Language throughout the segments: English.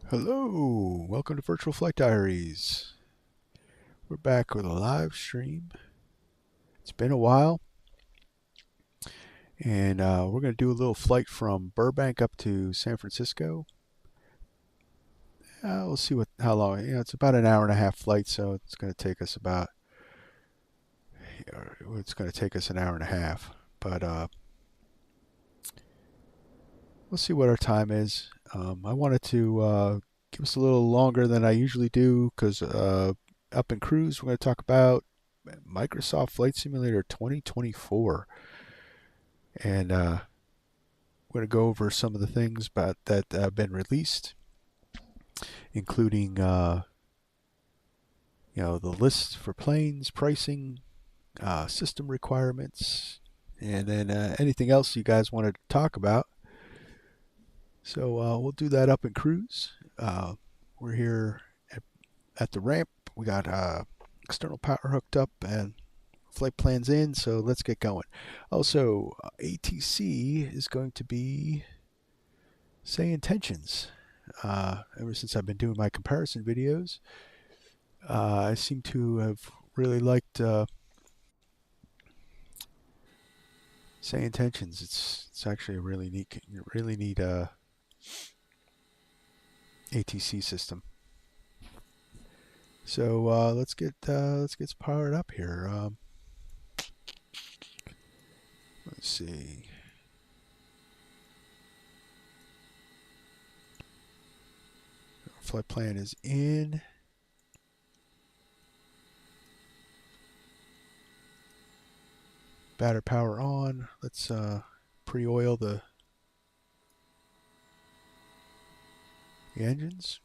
Hello, welcome to Virtual Flight Diaries. We're back with a live stream. It's been a while, and we're going to do a little flight from Burbank up to San Francisco. We'll see how long. It's about an hour and a half flight, so it's going to take us about. It's going to take us an hour and a half, but we'll see what our time is. I wanted to give us a little longer than I usually do because up in cruise we're going to talk about Microsoft Flight Simulator 2024, and we're going to go over some of the things that have been released, including the list for planes, pricing, system requirements, and then anything else you guys wanted to talk about. So we'll do that up in cruise. We're here at the ramp. We got external power hooked up and flight plans in, so let's get going. Also, ATC is going to be say intentions. Ever since I've been doing my comparison videos, I seem to have really liked say intentions. It's actually a really neat ATC system. So let's get powered up here. Let's see. Our flight plan is in. Battery power on. Let's pre-oil the engines.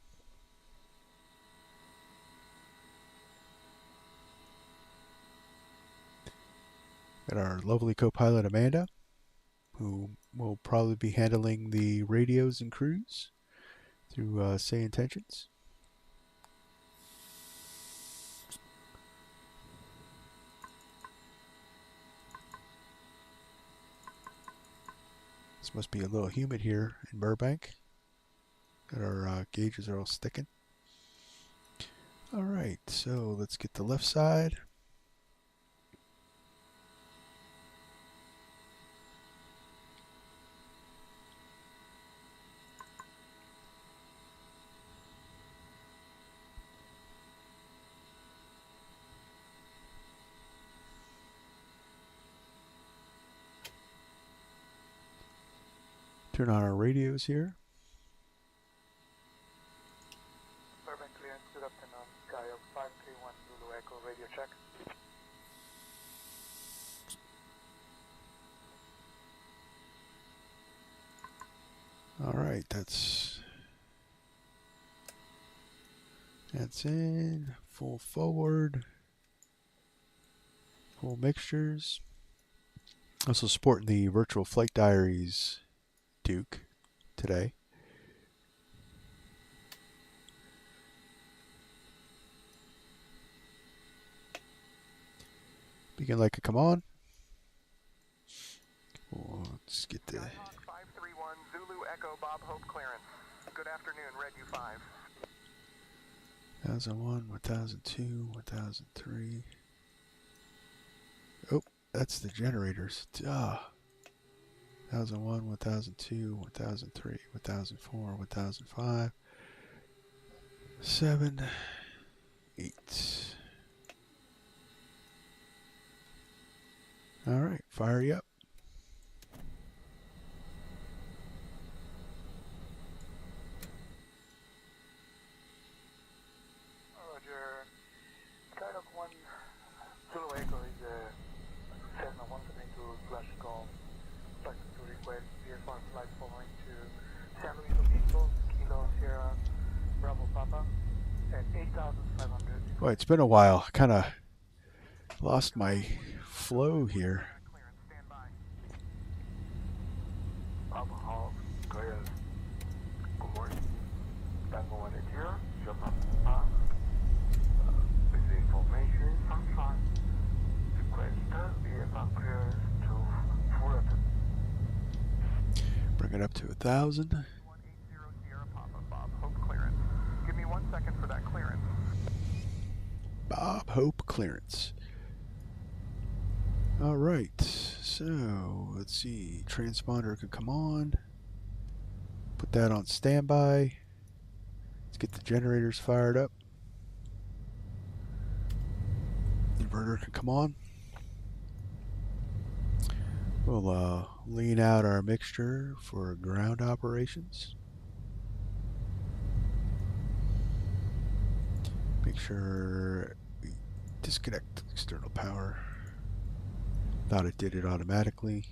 Got our lovely co-pilot Amanda, who will probably be handling the radios and cruise through say intentions. This must be a little humid here in Burbank. Got our gauges are all sticking. All right, so let's get the left side. Turn on our radios here. Burbank clearance, good afternoon. Sky 531 Zulu Echo, radio check. All right, that's in. Full forward. Full mixtures. Also supporting the Virtual Flight Diaries Duke today. Begin like a come on. Let's get the 531 Zulu Echo Bob Hope clearance. Good afternoon, Red U5. 1001, 1002, 1003. Oh, that's the generators. 1001, 1002, 1003, 1004, 1005, 7, 8. All right, fire you up. Roger. Skydock 1 Zulu Echo is Cessna 172 flash call. Like to request VFR flight following to San Luis Obispo, Kilo Sierra Bravo Papa at 8,500. Boy, it's been a while. Kind of lost my flow here. Papa Hall, clearance. Good morning. Tango 1 at here. Japan. With the information from flight. Request VFR clearance to Fullerton. Bring it up to 1,000. 180 Sierra Papa Bob Hope clearance. Hope clearance. All right, so let's see. Transponder can come on. Put that on standby. Let's get the generators fired up. Inverter can come on. We'll lean out our mixture for ground operations. Make sure we disconnect external power. Thought it did it automatically.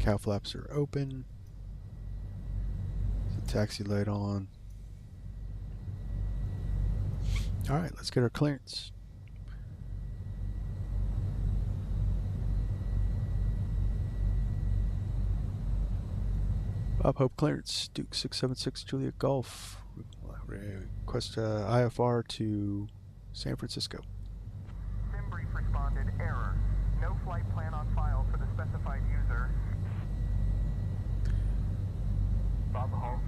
Cow flaps are open. The taxi light on. All right, let's get our clearance. Bob Hope clearance, Duke 676 Juliet Golf. Request IFR to San Francisco. Sim brief responded, error. No flight plan on file for the specified user. Bob Hope.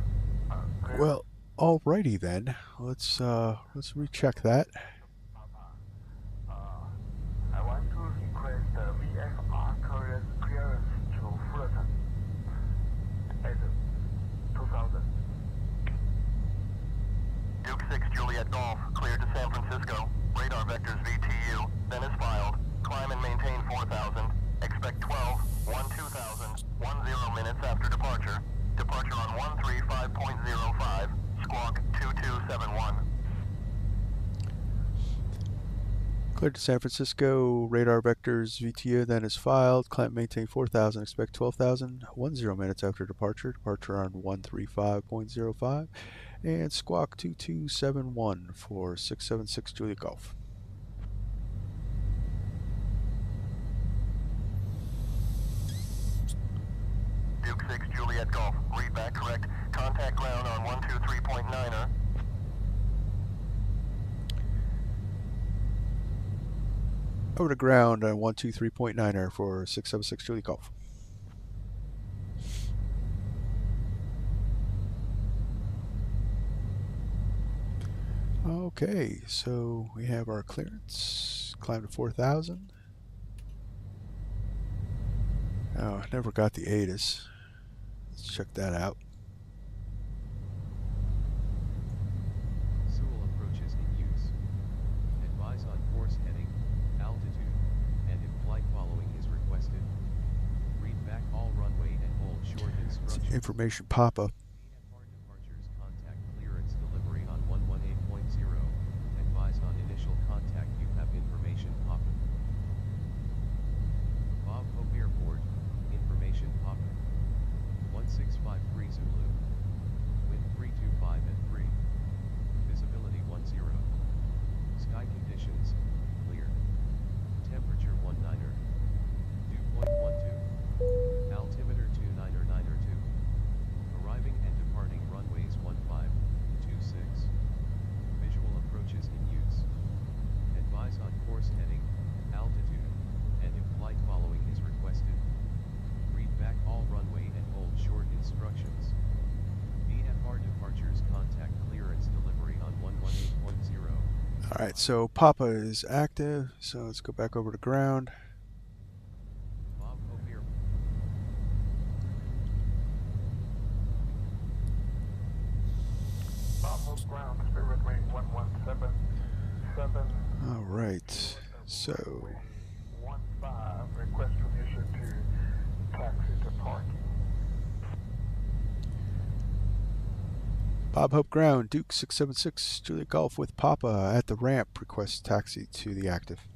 Well, alrighty then. Let's recheck that. I want to request VFR clearance to Fullerton at 2000. Duke 6 Juliet Golf, cleared to San Francisco. Radar vectors VTU, then is filed. Climb and maintain 4000. Expect 2000, 10 minutes after departure. Departure on 135.05, squawk 2271. Cleared to San Francisco. Radar vectors VTU then is filed. Climb maintain 4000. Expect 12,000. 10 minutes after departure. Departure on 135.05. And squawk 2271 for 676 Juliet Golf. Duke 6 Juliet Golf, read back correct. Contact ground on 123.9er. Over to ground on 123.9er for 676 Juliet Golf. Okay, so we have our clearance. Climb to 4,000. Oh, I never got the ATIS. Let's check that out. Sewell approaches in use. Advise on course heading, altitude, and if flight following is requested. Read back all runway and hold short instructions. Information pop-up. VFR departures contact clearance delivery on 118.0. Advise on initial contact you have information pop-up. Bob Hope Airport, information pop-up. 1653 Zulu. Wind 325 at 3. Visibility 10. Sky conditions, clear. Temperature 19er. Dew point 12. Altimeter 29er 2. Arriving and departing runways 1526. Visual approaches in use. Advise on course heading, altitude, and if flight following is requested. Read back all runway and hold short instructions. VFR departures contact clearance delivery on 118.0. Alright, so Papa is active, so let's go back over to ground. Bob Hope Airport. Bob Hope ground, Spirit Wing 1177. Alright, so 15, request permission to taxi to parking. Bob Hope ground, Duke 676 Juliet Golf with Papa at the ramp. Request taxi to the active.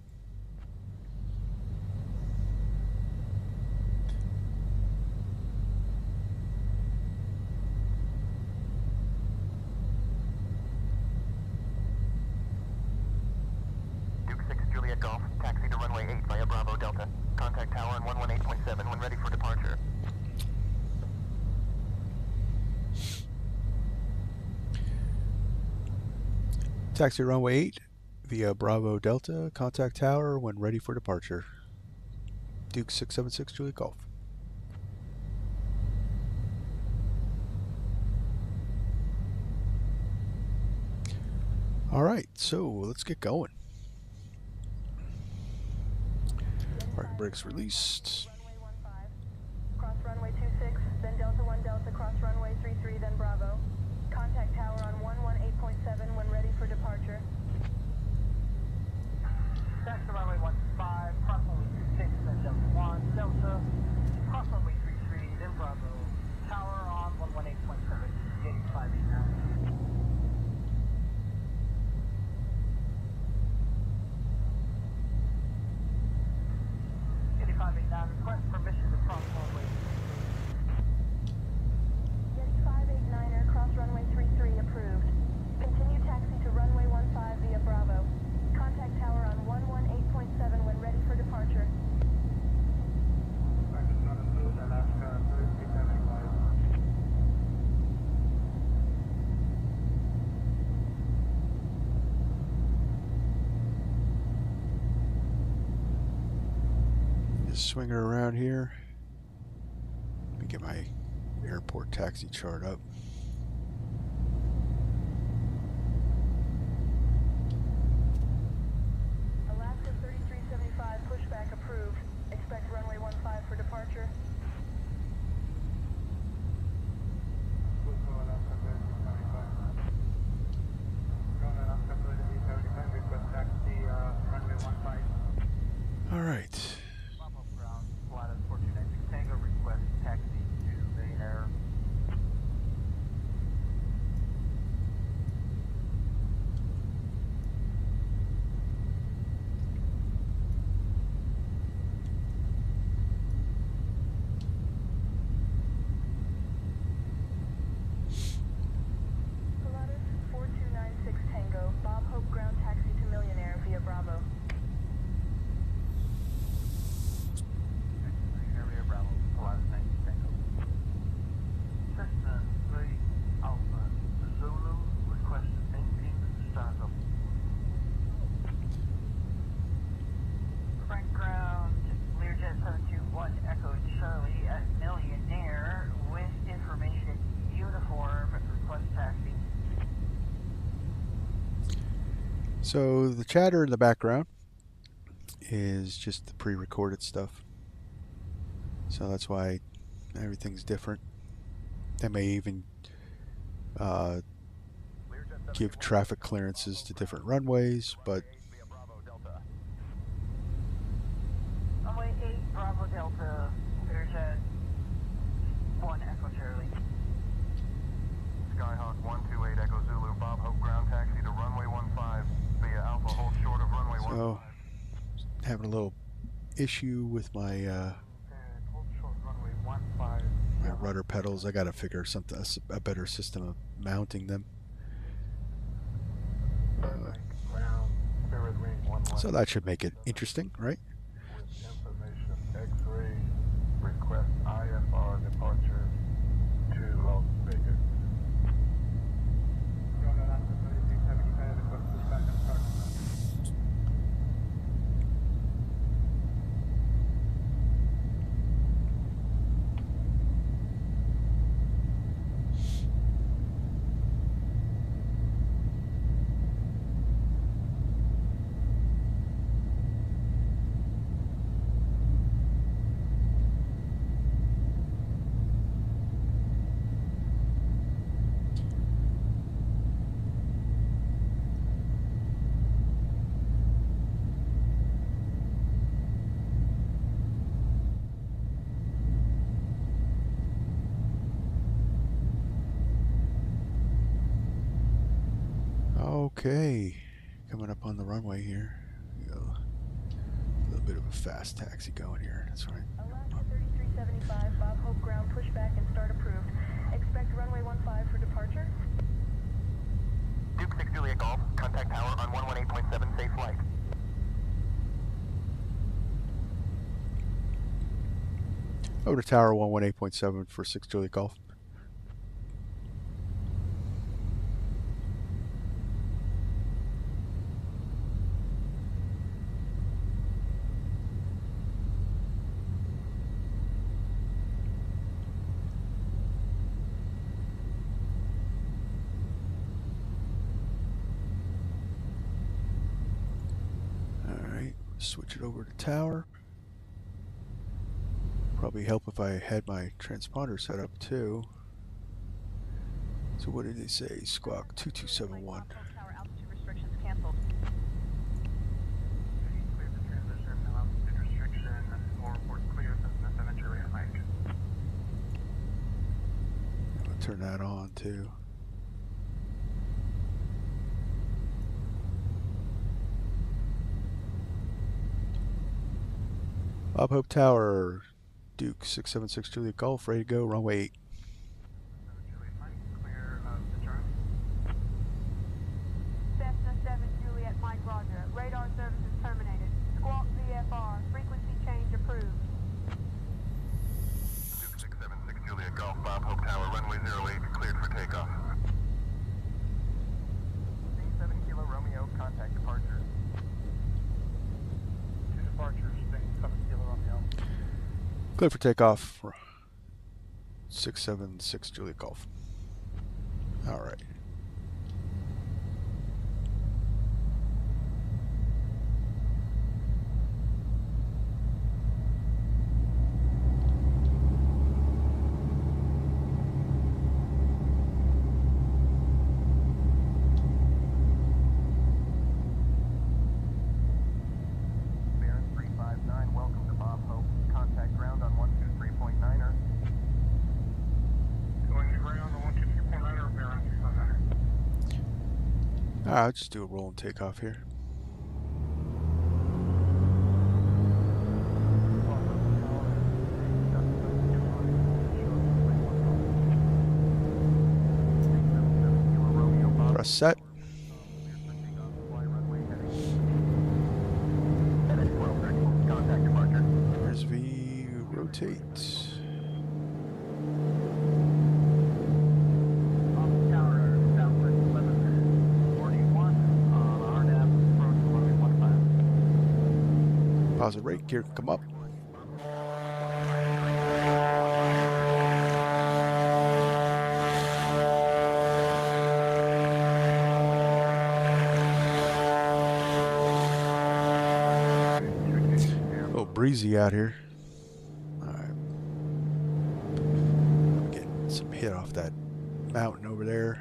Duke 6 Juliet Golf, taxi to runway 8 via Bravo Delta. Contact tower on 118.7 when ready for departure. Taxi runway 8 via Bravo Delta. Contact tower when ready for departure. Duke 676 Juliet Golf. All right, so let's get going. Parking brakes released. Cross runway 26, then Delta 1 Delta, cross runway 33, then Bravo. Contact tower on 118.7 when ready for departure. Taxi runway 15, cross runway 26, then Delta 1 Delta, cross runway 33, then Bravo. Tower on 118.7, gate 589. Request permission to cross runway 33. Yeti 589er, cross runway 33, approved. Continue taxi to runway 15 via Bravo. Contact tower on 118.7 when ready for departure. Alaska 3375. Just swing her around here. Let me get my airport taxi chart up. Alaska 3375, pushback approved. Expect runway 15 for departure. Request taxi runway 15. All right. Bravo ground, flight 4296 Tango, request taxi to the air. Pilatus 4296 Tango, Bob Hope ground taxi to Millionaire via Bravo. Area Bravo, flight 90 Tango. Cessna 3 Alpha Zulu, request engine startup. Frank ground, Learjet 721 Echo Charlie at Millionaire with information uniform, request taxi. So the chatter in the background is just the pre-recorded stuff. So that's why everything's different. They may even give traffic clearances to different runways, but Runway 8 Bravo Delta, Learjet 1 Echo Charlie. Skyhawk 128 Echo Zulu, Bob Hope ground taxi to runway 15 via Alpha, hold short of runway 15. so having a little issue with my Hold short runway 15. my rudder pedals. I got to figure something a better system of mounting them. Burbank ground, Spirit Wing 11. So that should make it interesting, right? With information X-ray, request IFR departure to Las Vegas. Alaska 3375, request pushback and start. Okay, coming up on the runway here. We got a little bit of a fast taxi going here. That's right. Alaska 3375, Bob Hope ground pushback and start approved. Expect runway 15 for departure. Duke 6 Juliet Golf, contact tower on 118.7, safe flight. Over to tower 118.7 for 6 Juliet Golf. Switch it over to tower. Probably help if I had my transponder set up too. So what did they say? Squawk 2271. Tower altitude restrictions canceled. Clear for transition, altitude restriction, all reports clear, Cessna 7 Juliet Mike. I'll turn that on too. Bob Hope Tower, Duke 676 Juliet Golf, ready to go, runway 8. 7 Juliet Mike, clear of the Charlie. Cessna 7 Juliet Mike Roger. Radar services terminated. Squawk VFR. Frequency change approved. Duke 676 Juliet Golf, Bob Hope Tower, runway 08, cleared for takeoff. 7 Kilo Romeo, contact departure. 2 departures, 7 Kilo Romeo. Clear for takeoff. 676 Juliet Golf. All right. Baron 359, welcome to Bob Hope. Contact ground on 123.9er. Going to ground on 123.9 or Baron 359. I'll just do a roll and takeoff here. Press set. Contact departure. Here's V, rotate. Tower, Southwest 1141, RNAV, approach runway 15. Positive rate, gear can come up. A little breezy out here. Alright. Getting some hit off that mountain over there.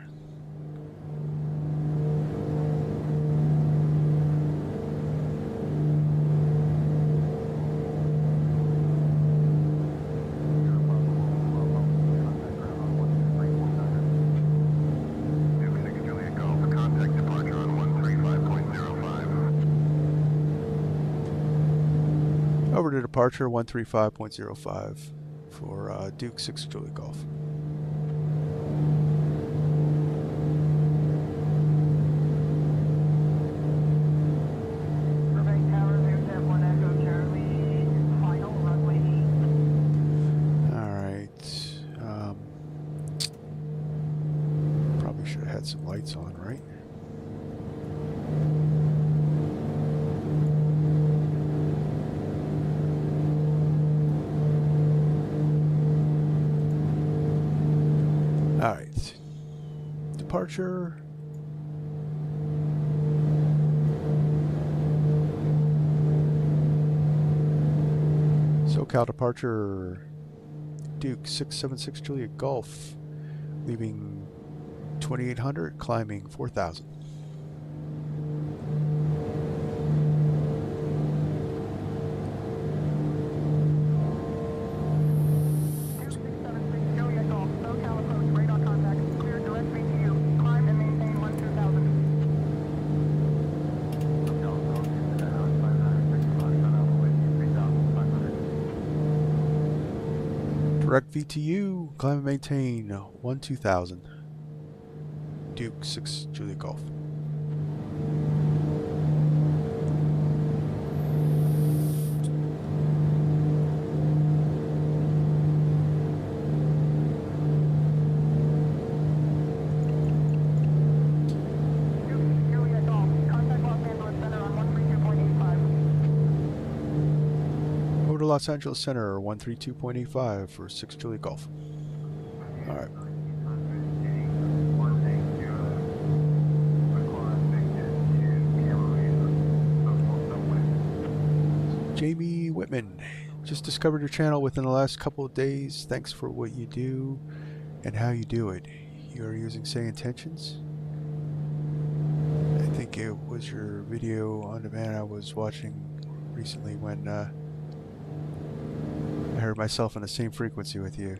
Duke 6 Juliet Golf, contact departure on 135.05. Over to departure 135.05 for Duke 6 Juliet Golf. Burbank Tower, there's that 1 Echo Charlie, final runway 8. Alright. Probably should have had some lights on, right? Alright. Departure. SoCal departure. Duke 676 Juliet Golf. Leaving 2800, climbing 4000. Duke 676 Juliet Golf, SoCal approach, radar contact, clear direct VTU, climb and maintain 12,000. SoCal approach, 5965, Alpha Whiskey 3500. Direct VTU, climb and maintain 12000. Duke 6 Juliet Golf. Duke 6 Juliet Golf, contact Los Angeles Center on 132.85. Over to Los Angeles Center 132.85 for 6 Juliet Golf. Alright. Jamie Whitman, just discovered your channel within the last couple of days. Thanks for what you do and how you do it. You are using Say Intentions. I think it was your video on demand I was watching recently when I heard myself on the same frequency with you.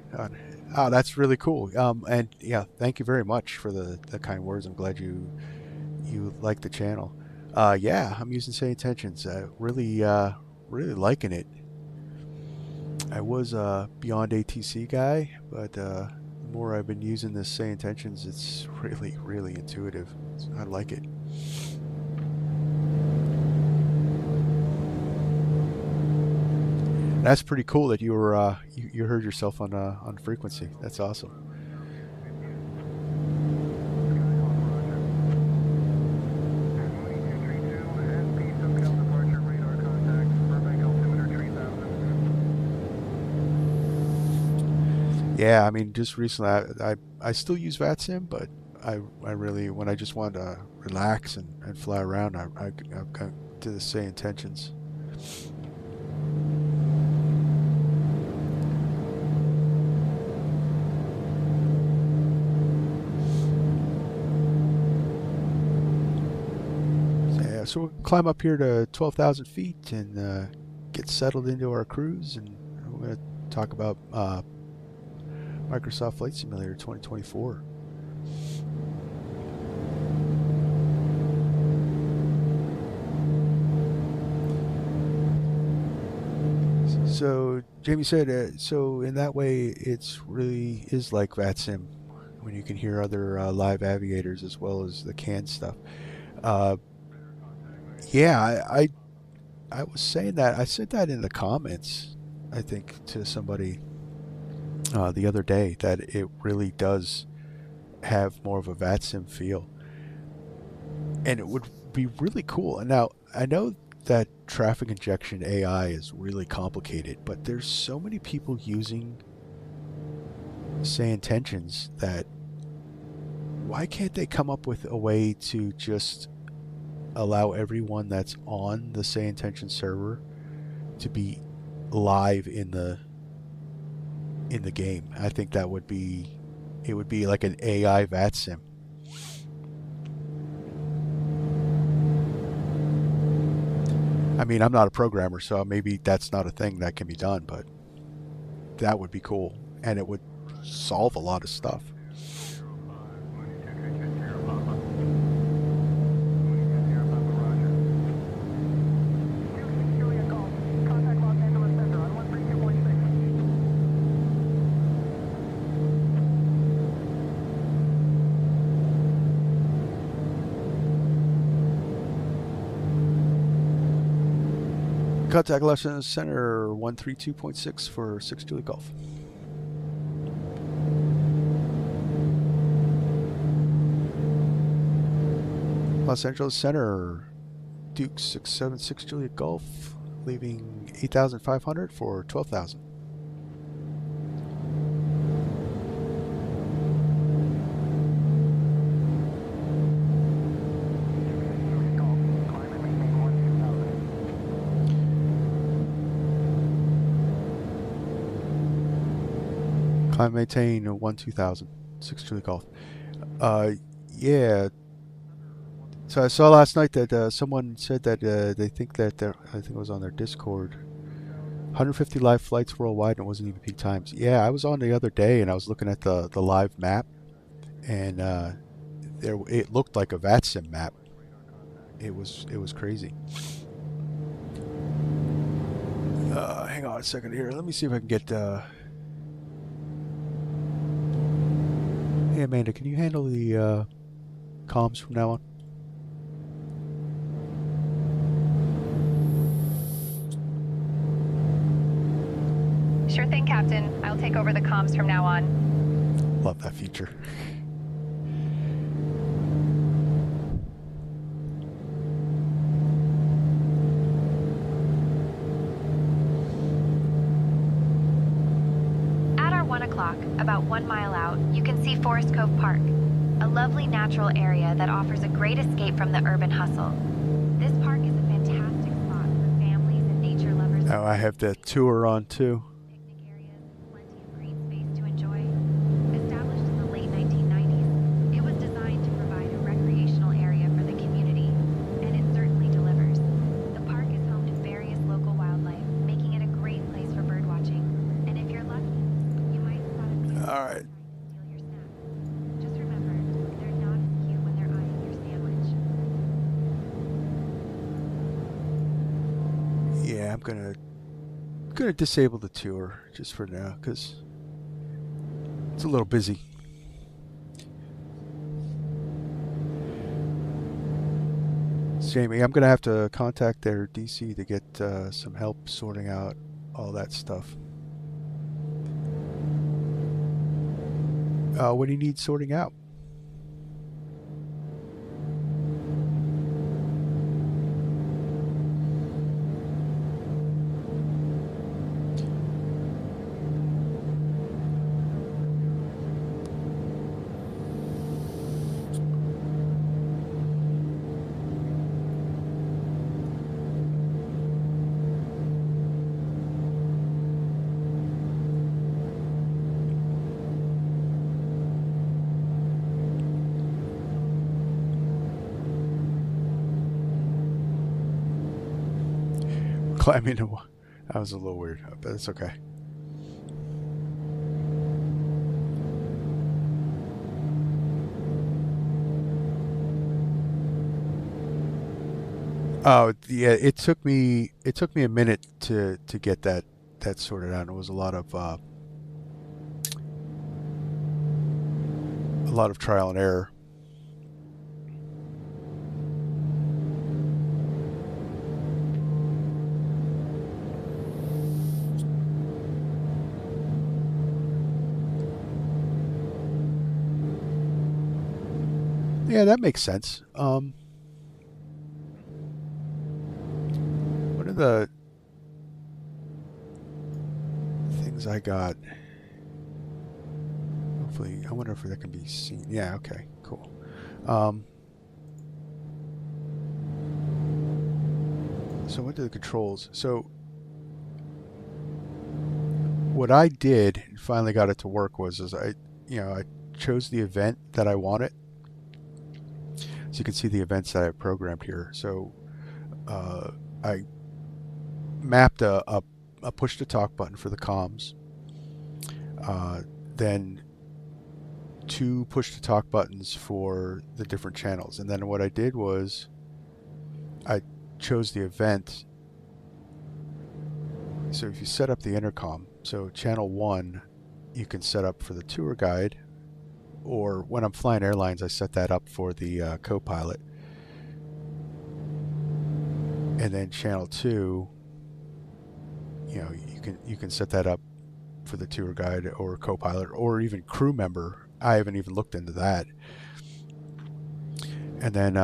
Oh, that's really cool. And yeah, thank you very much for the kind words. I'm glad you like the channel. Yeah, I'm using Say Intentions. Really liking it. I was a Beyond ATC guy, but the more I've been using this Say Intentions, it's really intuitive. I like it. That's pretty cool that you were you heard yourself on frequency. That's awesome. Yeah, I mean, just recently, I still use VATSIM, but I really, when I just wanted to relax and fly around, I got to the Say Intentions. So we'll climb up here to 12,000 feet and get settled into our cruise, and we're going to talk about Microsoft Flight Simulator 2024. So Jamie said, so in that way, it's really is like VATSIM when you can hear other live aviators as well as the canned stuff. Yeah, I was saying that. I said that in the comments, I think, to somebody the other day, that it really does have more of a VATSIM feel. And it would be really cool. And now, I know that traffic injection AI is really complicated, but there's so many people using Say Intentions that why can't they come up with a way to just allow everyone that's on the Say Intention server to be live in the game? I think that would be, it would be like an AI VATSIM. I mean, I'm not a programmer, so maybe that's not a thing that can be done, but that would be cool, and it would solve a lot of stuff. Contact Los Angeles Center 132.6 for 6 Juliet Golf. Los Angeles Center, Duke 676 Juliet Golf, leaving 8,500 for 12,000. Climb maintain 1-2000, 6 Juliet Golf. Yeah. So I saw last night that someone said that they think that I think it was on their Discord, 150 live flights worldwide, and it wasn't even peak times. Yeah, I was on the other day and I was looking at the live map, and it looked like a VATSIM map. It was crazy. Hang on a second here. Let me see if I can get. Hey Amanda, can you handle the comms from now on? Sure thing, Captain. I'll take over the comms from now on. Love that feature. At our 1 o'clock, about 1 mile out, you can see Forest Cove Park, a lovely natural area that offers a great escape from the urban hustle. This park is a fantastic spot for families and nature lovers Oh, I have the tour on too. Picnic areas, plenty of green space to enjoy. Established in the late 1990s, it was designed to provide a recreational area for the community, and it certainly delivers. The park is home to various local wildlife, making it a great place for bird watching. And if you're lucky, you might spot a few All right. trying to steal your snack. Just remember, they're not as cute when they're eyeing your sandwich. Yeah, I'm gonna disable the tour just for now because it's a little busy. Jamie, I'm gonna have to contact their DC to get some help sorting out all that stuff. What do you need sorting out? Climbing a wall. That was a little weird, but it's okay. Oh yeah, it took me a minute to get that sorted out. It was a lot of trial and error. Yeah, that makes sense. What are the things I got? Hopefully, I wonder if that can be seen. Yeah, okay, cool. So what are the controls? So what I did and finally got it to work was I chose the event that I wanted. So you can see the events that I programmed here. So I mapped a push to talk button for the comms, then 2 push to talk buttons for the different channels, and then what I did was I chose the event. So if you set up the intercom, so channel 1 you can set up for the tour guide, or when I'm flying airlines I set that up for the co-pilot, and then channel 2, you can set that up for the tour guide or co-pilot or even crew member. I haven't even looked into that. And then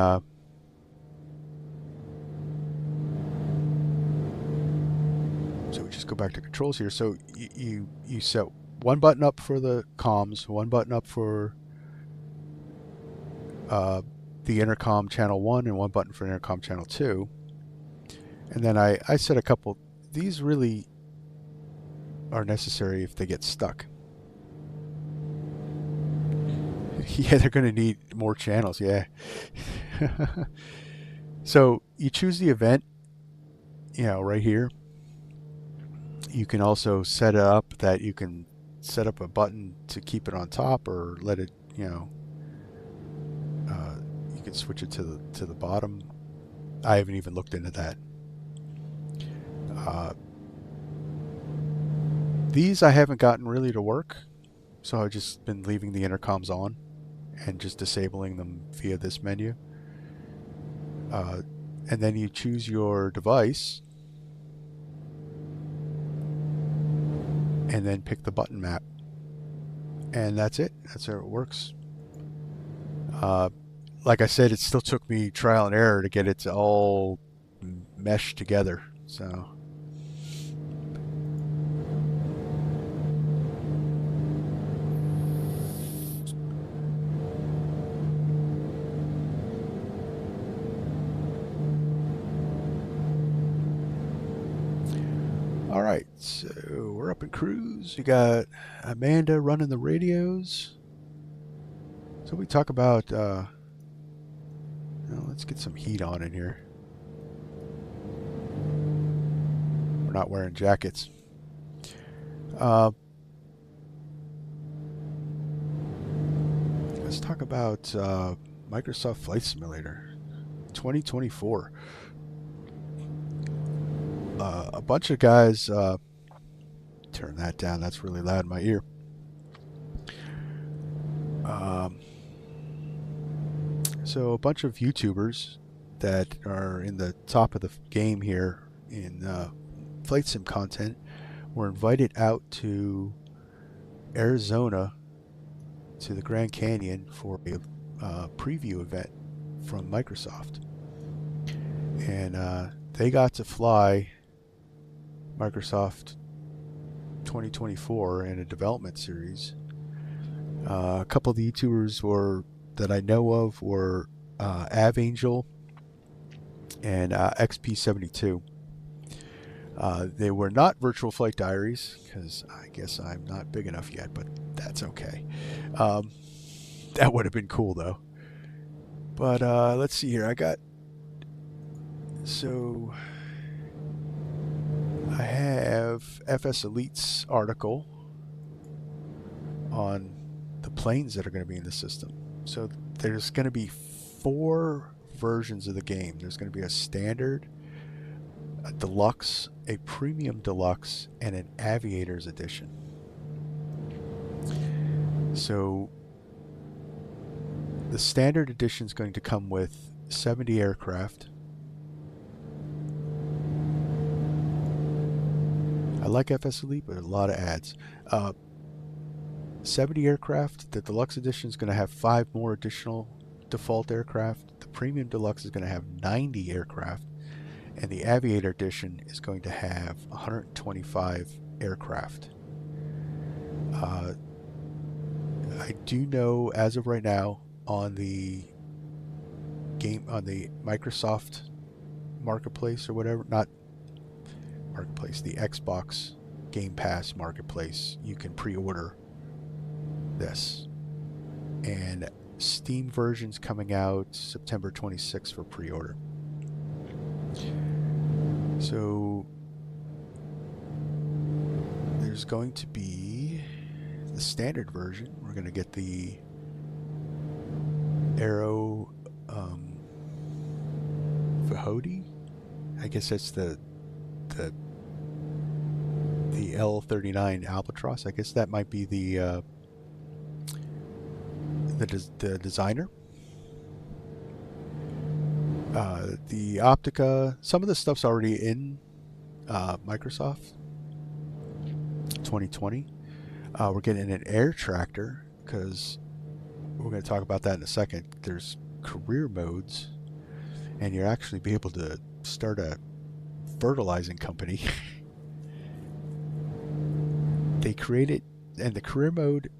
so we just go back to controls here. So you set one button up for the comms, one button up for the intercom channel 1, and one button for intercom channel 2. And then I set a couple. These really are necessary if they get stuck. Yeah, they're going to need more channels. Yeah. So you choose the event, right here. You can also set it up that you can set up a button to keep it on top, or let it, you can switch it to the bottom. I haven't even looked into that. These I haven't gotten really to work, so I've just been leaving the intercoms on and just disabling them via this menu. And then you choose your device and then pick the button map, and that's it. That's how it works. Like I said, it still took me trial and error to get it to all mesh together. So All right, so we're up in cruise. You got Amanda running the radios. So we talk about, let's get some heat on in here. We're not wearing jackets. Let's talk about Microsoft Flight Simulator 2024. A bunch of guys, turn that down, that's really loud in my ear. So a bunch of YouTubers that are in the top of the game here in flight sim content were invited out to Arizona to the Grand Canyon for a preview event from Microsoft. And they got to fly Microsoft 2024 in a development series. A couple of the YouTubers that I know of were AvAngel and XP72. They were not Virtual Flight Diaries, because I guess I'm not big enough yet, but that's okay. That would have been cool, though. But let's see here. I have FS Elite's article on the planes that are going to be in the system. So there's going to be 4 versions of the game. There's going to be a standard, a deluxe, a premium deluxe, and an aviator's edition. So the standard edition is going to come with 70 aircraft. I like FS Elite, but a lot of ads. 70 aircraft. The deluxe edition is going to have 5 more additional default aircraft. The premium deluxe is going to have 90 aircraft. And the aviator edition is going to have 125 aircraft. I do know, as of right now, on the Microsoft Marketplace or whatever, not Marketplace, the Xbox Game Pass Marketplace, you can pre-order this. And Steam version's coming out September 26th for pre-order. So there's going to be the standard version. We're going to get the Aero Fahody. I guess that's the L39 Albatross. I guess that might be the designer. The Optica, some of the stuff's already in Microsoft 2020. We're getting an air tractor because we're going to talk about that in a second. There's career modes, and you'll actually be able to start a fertilizing company. They created, and the career mode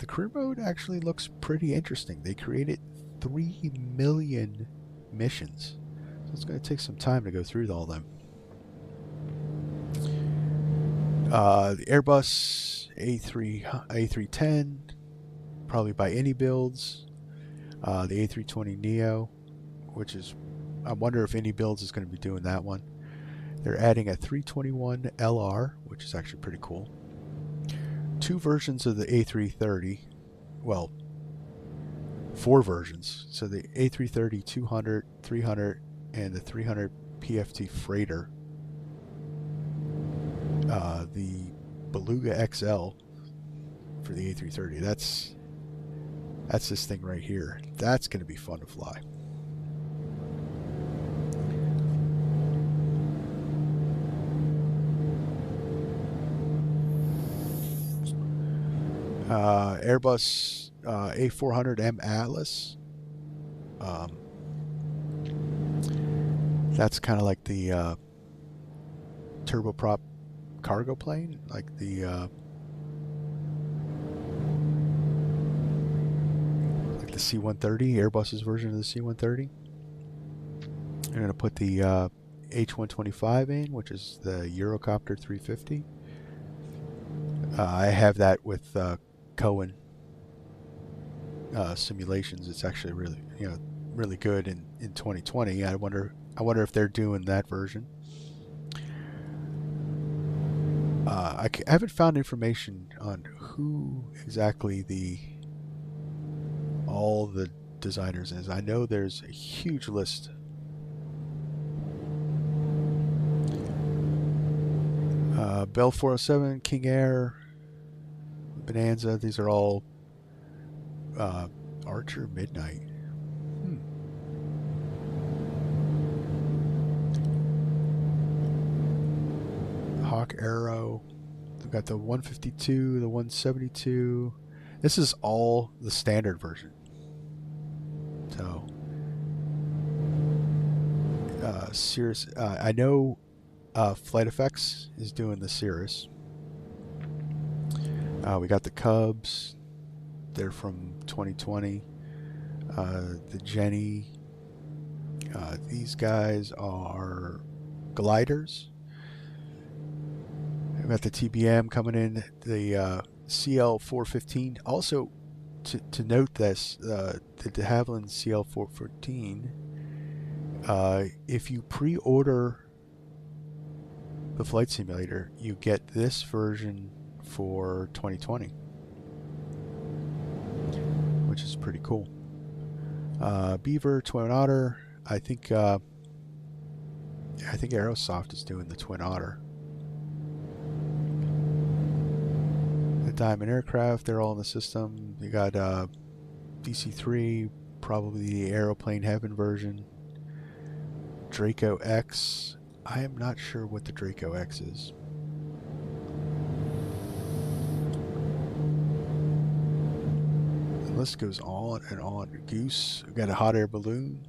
actually looks pretty interesting. They created 3 million missions. So it's going to take some time to go through all them. The Airbus A310, probably by any builds. The A320neo, which is, I wonder if any builds is going to be doing that one. They're adding a 321 LR, which is actually pretty cool. 2 versions of the A330, well, 4 versions. So the A330 200, 300, and the 300 PFT freighter. The Beluga XL for the A330. That's this thing right here. That's going to be fun to fly. Airbus A400M Atlas. That's kind of like the turboprop cargo plane, like the C-130, Airbus's version of the C-130. I'm going to put the H-125 in, which is the Eurocopter 350. I have that with Cohen simulations. It's actually really, really good in 2020. I wonder if they're doing that version. I haven't found information on who exactly all the designers is. I know there's a huge list. Bell 407, King Air, Bonanza. These are all Archer Midnight. Hawk Arrow. We've got the 152, the 172. This is all the standard version. So, Cirrus. I know Flight Effects is doing the Cirrus. We got the Cubs. They're from 2020. The Jenny. These guys are gliders. We've got the TBM coming in. The CL415. Also, to note this, the de Havilland CL414. If you pre-order the flight simulator, you get this version for 2020, which is pretty cool. Beaver, Twin Otter. I think Aerosoft is doing the Twin Otter. The Diamond Aircraft, they're all in the system. You got DC-3, probably the Aeroplane Heaven version. Draco X. I am not sure what the Draco X is. The list goes on and on. Goose. We've got a hot air balloon.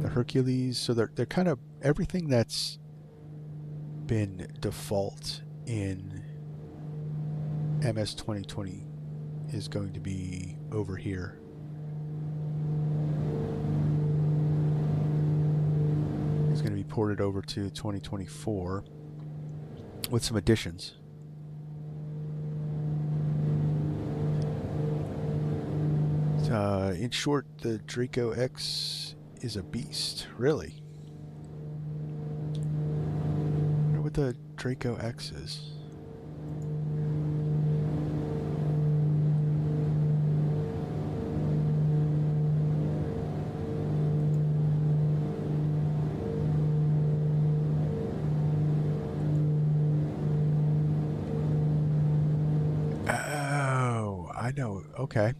The Hercules. So they're kind of everything that's been default in MS 2020 is going to be over here. It's going to be ported over to 2024 with some additions. In short, the Draco X is a beast, really. I wonder what the Draco X is. Oh, I know. Okay.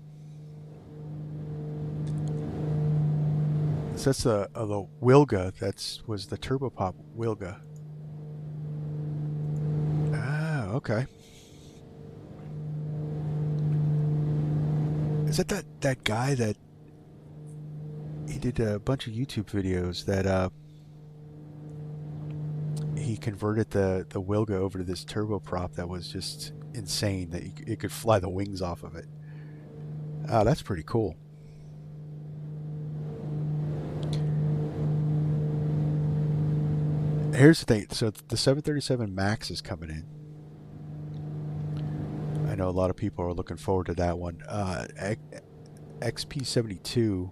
So that's the Wilga. Was the turbopop Wilga. Ah, okay. Is that guy that he did a bunch of YouTube videos that he converted the Wilga over to this turboprop that was just insane, that it could fly the wings off of it. Ah, that's pretty cool. Here's the thing. So the 737 MAX is coming in. I know a lot of people are looking forward to that one. XP72.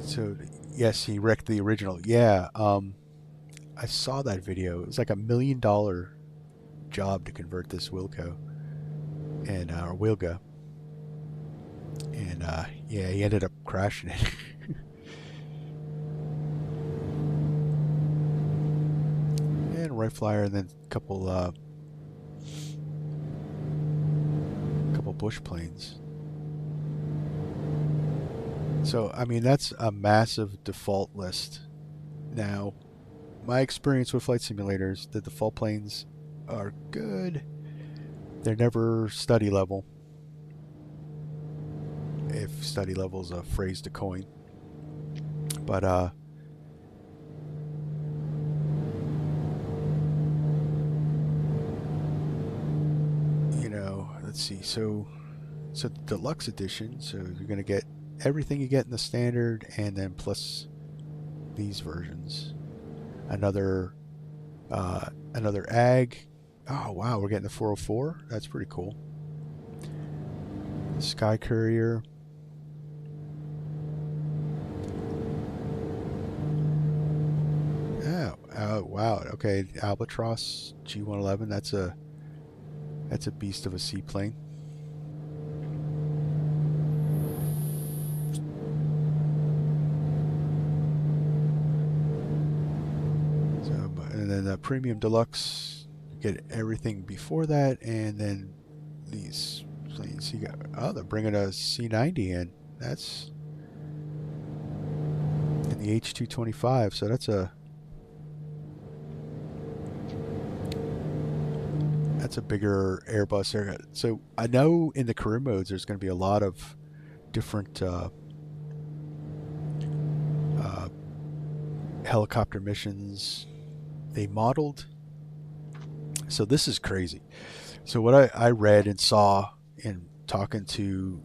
So yes, he wrecked the original. Yeah, I saw that video. It was like $1 million job to convert this Wilco and or Wilga, and yeah, he ended up crashing it. And Wright Flyer, and then a couple bush planes. So I mean, that's a massive default list. Now, my experience with flight simulators, the default planes are good. They're never study level, if study level is a phrase to coin. But you know, let's see. So the deluxe edition. So you're going to get everything you get in the standard, and then plus these versions. Another ag. Oh wow, we're getting the 404. That's pretty cool. Sky Courier. Oh wow. Okay, Albatross G111. That's a beast of a seaplane. So, and then the Premium Deluxe, you get everything before that, and then these planes. You got, oh, they're bringing a C90 in. That's in the H225. So that's a bigger Airbus. So I know in the career modes there's going to be a lot of different helicopter missions they modeled. So this is crazy. So what I read and saw in talking to,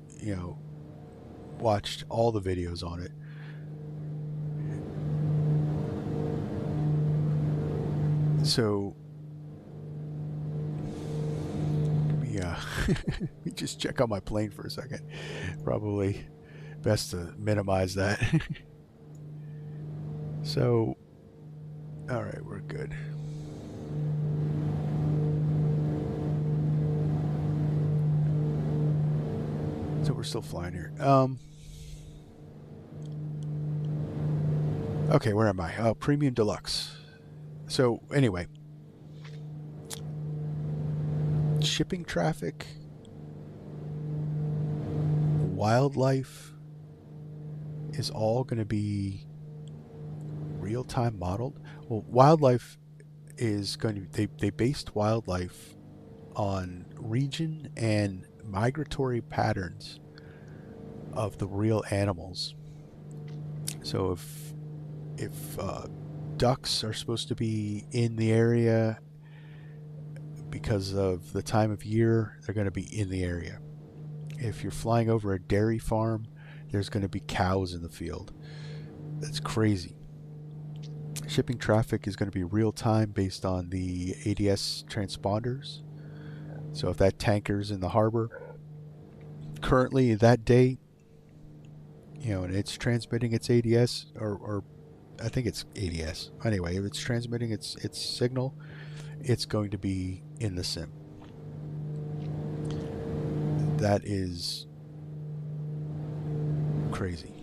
watched all the videos on it. So let me just check on my plane for a second. Probably best to minimize that. So, all right, we're good. So we're still flying here. Okay, where am I? Oh, Premium Deluxe. So anyway, shipping traffic, wildlife is all going to be real-time modeled. Well, wildlife is going to, they based wildlife on region and migratory patterns of the real animals. So if ducks are supposed to be in the area because of the time of year, they're going to be in the area. If you're flying over a dairy farm, there's going to be cows in the field. That's crazy. Shipping traffic is going to be real time based on the ADS transponders. So if that tanker's in the harbor, currently that day, and it's transmitting its ADS, or I think it's ADS. Anyway, if it's transmitting its signal, it's going to be in the sim. That is crazy.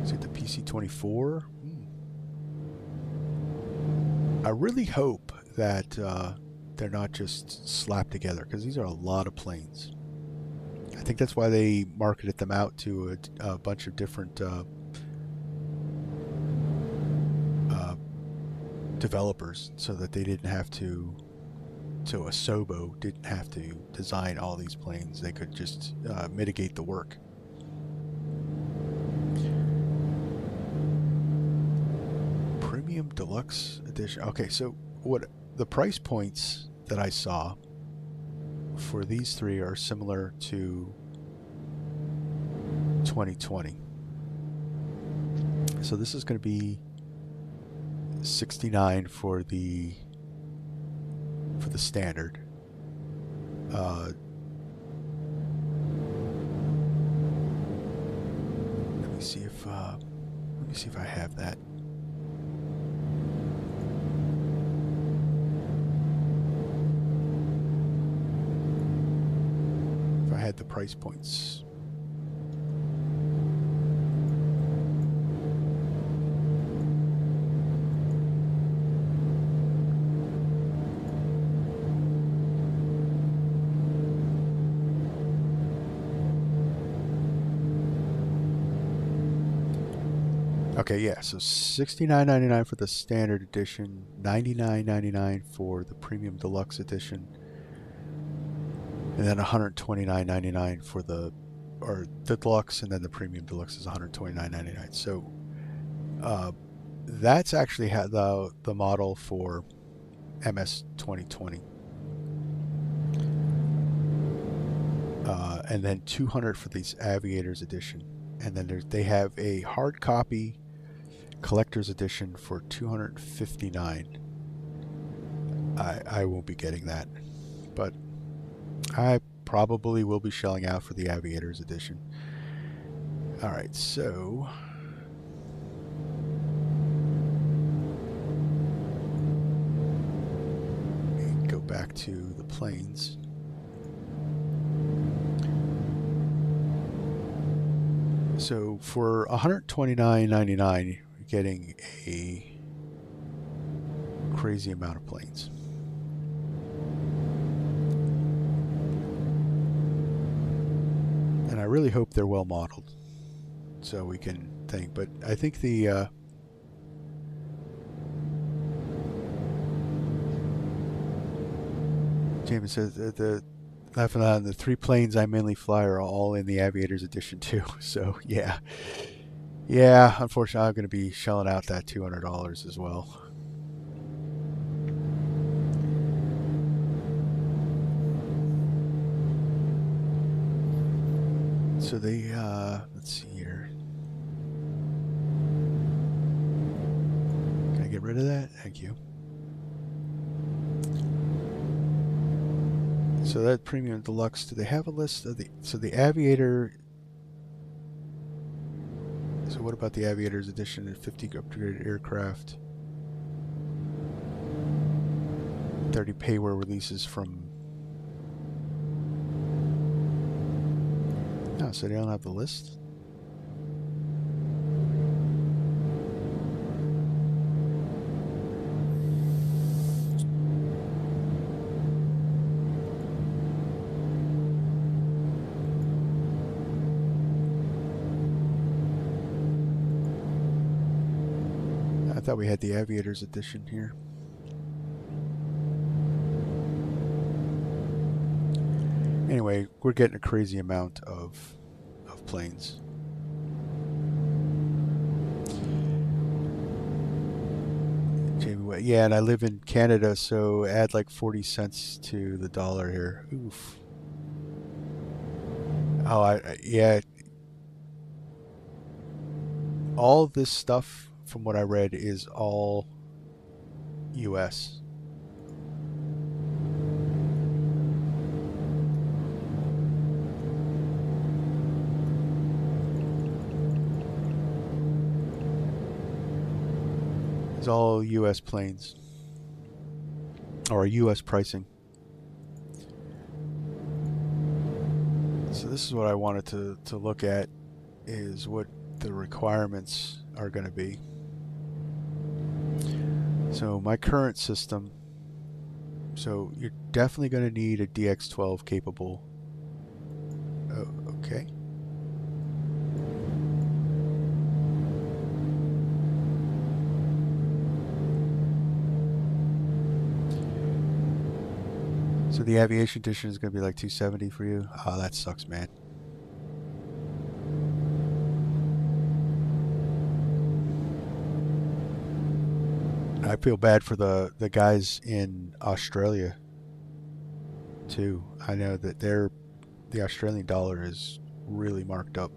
Is it the PC-24? I really hope that they're not just slapped together, because these are a lot of planes. I think that's why they marketed them out to a bunch of different developers, so that they didn't have to, so Asobo didn't have to design all these planes. They could just mitigate the work. Premium Deluxe Edition. Okay, so what the price points that I saw for these three are similar to 2020. So this is going to be $69 for the standard. Let me see if I have that. If I had the price points. Okay, yeah, so $69.99 for the standard edition, $99.99 for the premium deluxe edition, and then $129.99 for the deluxe, and then the premium deluxe is $129.99. So that's actually the model for MS2020. and then $200 for these Aviators edition, and then they have a hard copy collector's edition for $259. I won't be getting that, but I probably will be shelling out for the Aviators edition. All right, so let me go back to the planes. So for $129.99, you're getting a crazy amount of planes. And I really hope they're well modeled, so we can think. But I think the James says the laughing on the 3 planes I mainly fly are all in the Aviators edition too. So yeah, unfortunately I'm going to be shelling out that $200 as well. So they let's see here. Can I get rid of that? Thank you. So that Premium Deluxe, do they have a list of the Aviator? So what about the Aviators edition and 50 upgraded aircraft? 30 payware releases from... No, so they don't have the list? I thought we had the Aviators edition here. Anyway, we're getting a crazy amount of planes. Jamie, yeah, and I live in Canada, so add like 40 cents to the dollar here. Oof. Oh, yeah. All this stuff, from what I read, is all US. It's all US planes, or US pricing. So this is what I wanted to look at, is what the requirements are going to be. So my current system, so you're definitely going to need a DX12 capable. Oh, okay. So the aviation edition is going to be like $270 for you. Oh, that sucks, man. I feel bad for the guys in Australia too. I know that the Australian dollar is really marked up.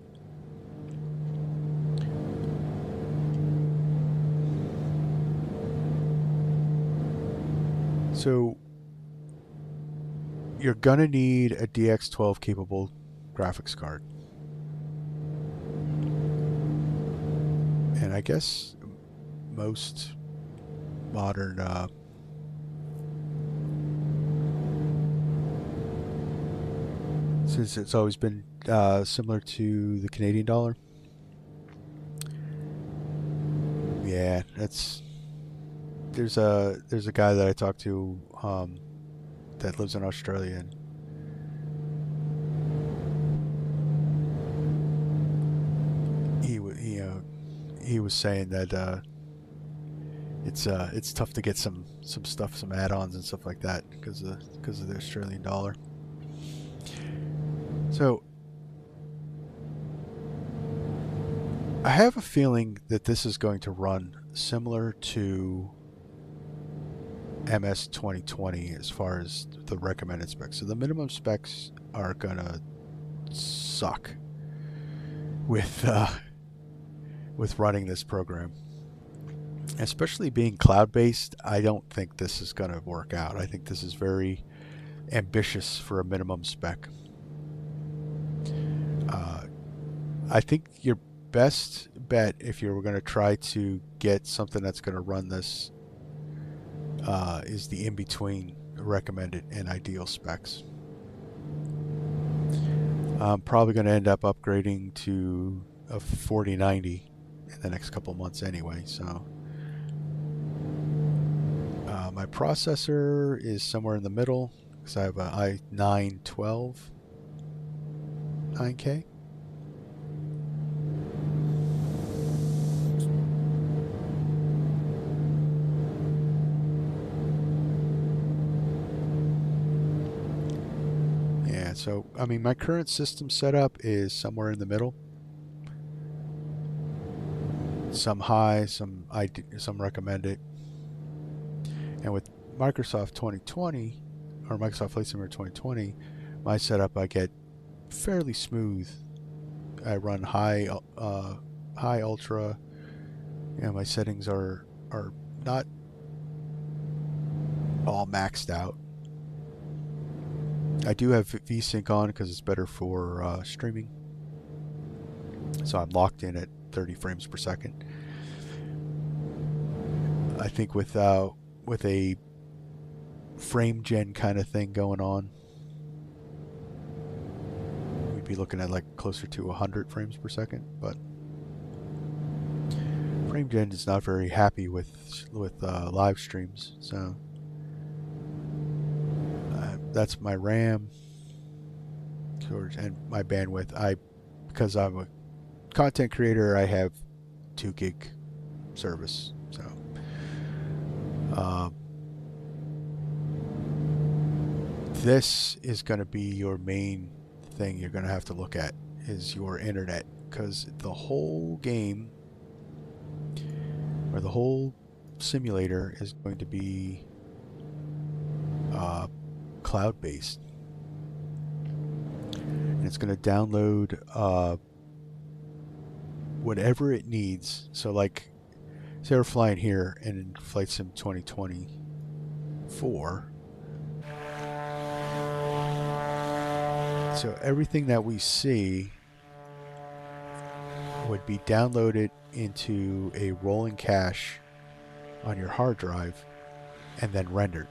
So you're gonna need a DX12 capable graphics card. And I guess most modern since it's always been similar to the Canadian dollar. Yeah, there's a guy that I talked to that lives in Australia, and he was saying that it's tough to get some stuff, some add-ons and stuff like that because of the Australian dollar. So I have a feeling that this is going to run similar to MS2020 as far as the recommended specs. So the minimum specs are gonna suck with running this program. Especially being cloud-based, I don't think this is going to work out. I think this is very ambitious for a minimum spec. I think your best bet, if you're going to try to get something that's going to run this, is the in-between recommended and ideal specs. I'm probably going to end up upgrading to a 4090 in the next couple months anyway. So my processor is somewhere in the middle because I have a i9-12 9K. Yeah, so I mean my current system setup is somewhere in the middle. Some high, some recommended. And with Microsoft 2020 or Microsoft Flight Simulator 2020, my setup I get fairly smooth. I run high ultra. Yeah, my settings are not all maxed out. I do have VSync on because it's better for streaming. So I'm locked in at 30 frames per second. I think with a frame gen kind of thing going on, we'd be looking at like closer to 100 frames per second. But frame gen is not very happy with live streams, so that's my RAM and my bandwidth. Because I'm a content creator, I have 2 gig service, so this is going to be your main thing you're going to have to look at, is your internet, because the whole game or the whole simulator is going to be cloud-based, and it's going to download whatever it needs. So like, say we're flying here in Flight Sim 2024, so everything that we see would be downloaded into a rolling cache on your hard drive and then rendered.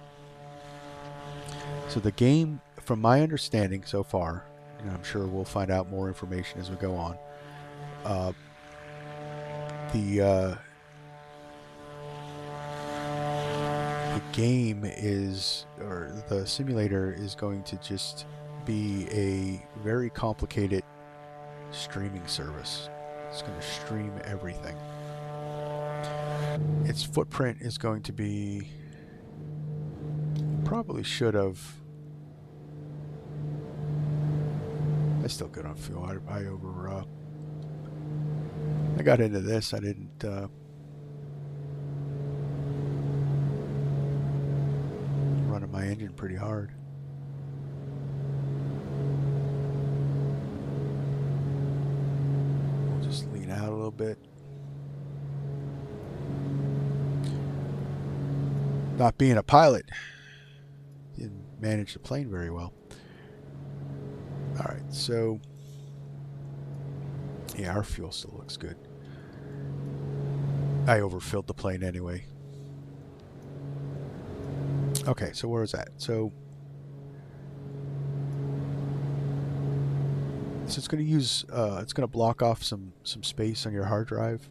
So the game, from my understanding so far, and I'm sure we'll find out more information as we go on, the game is, or the simulator is going to just be a very complicated streaming service. It's going to stream everything. Its footprint is going to be, probably should have, I still good on fuel. I got into this. I didn't running my engine pretty hard. We'll just lean out a little bit. Not being a pilot, didn't manage the plane very well. Alright, so yeah, our fuel still looks good. I overfilled the plane anyway. Okay, so where is that? So it's going to use, it's going to block off some space on your hard drive.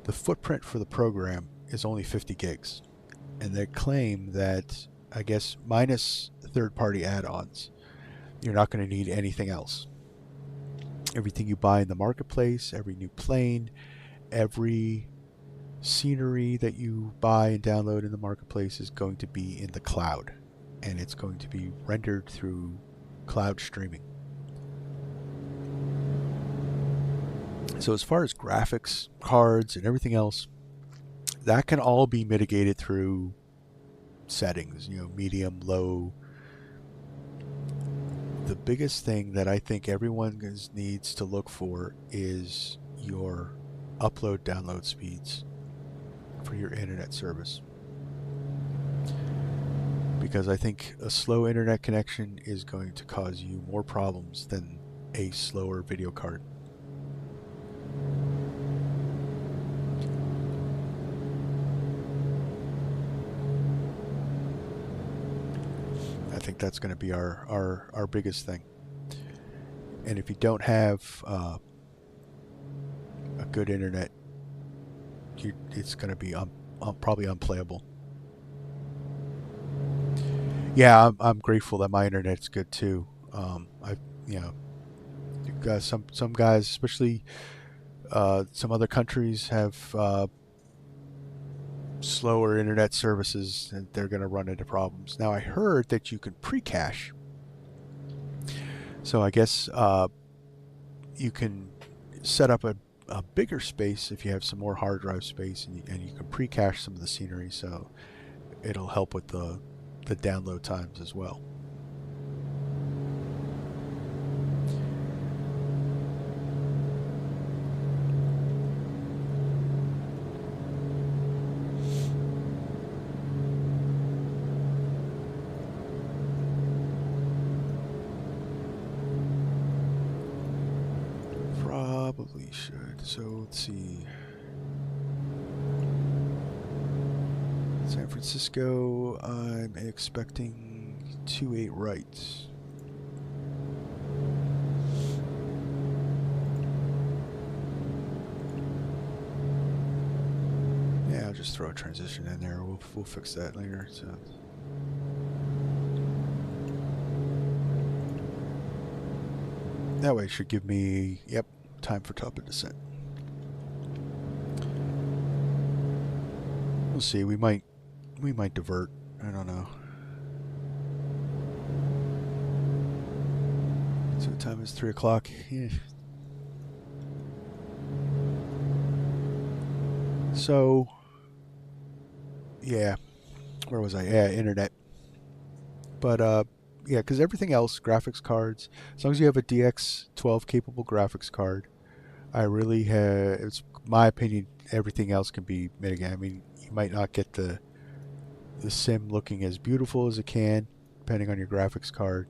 The footprint for the program is only 50 gigs. And they claim that, I guess, minus third-party add-ons, you're not going to need anything else. Everything you buy in the marketplace, every new plane, every scenery that you buy and download in the marketplace is going to be in the cloud, and it's going to be rendered through cloud streaming. So as far as graphics cards and everything else, that can all be mitigated through settings, medium, low, the biggest thing that I think everyone needs to look for is your upload download speeds for your internet service. Because I think a slow internet connection is going to cause you more problems than a slower video card. I think that's going to be our biggest thing. And if you don't have a good internet, it's going to be probably unplayable. Yeah, I'm grateful that my internet's good too. You've got some guys, especially some other countries, have slower internet services, and they're going to run into problems. Now, I heard that you can pre-cache, so I guess you can set up a bigger space if you have some more hard drive space, and you can pre-cache some of the scenery, so it'll help with the download times as well. Probably should. So let's see. San Francisco, I'm expecting 2.8 rights. Yeah, I'll just throw a transition in there. We'll fix that later. So. That way it should give me, yep, time for top of descent. We'll see. We might divert. I don't know. So the time is 3 o'clock. Yeah. So, yeah. Where was I? Yeah, internet. But, yeah, because everything else, graphics cards, as long as you have a DX12 capable graphics card, I really have, it's my opinion, everything else can be mitigated. I mean, you might not get the sim looking as beautiful as it can, depending on your graphics card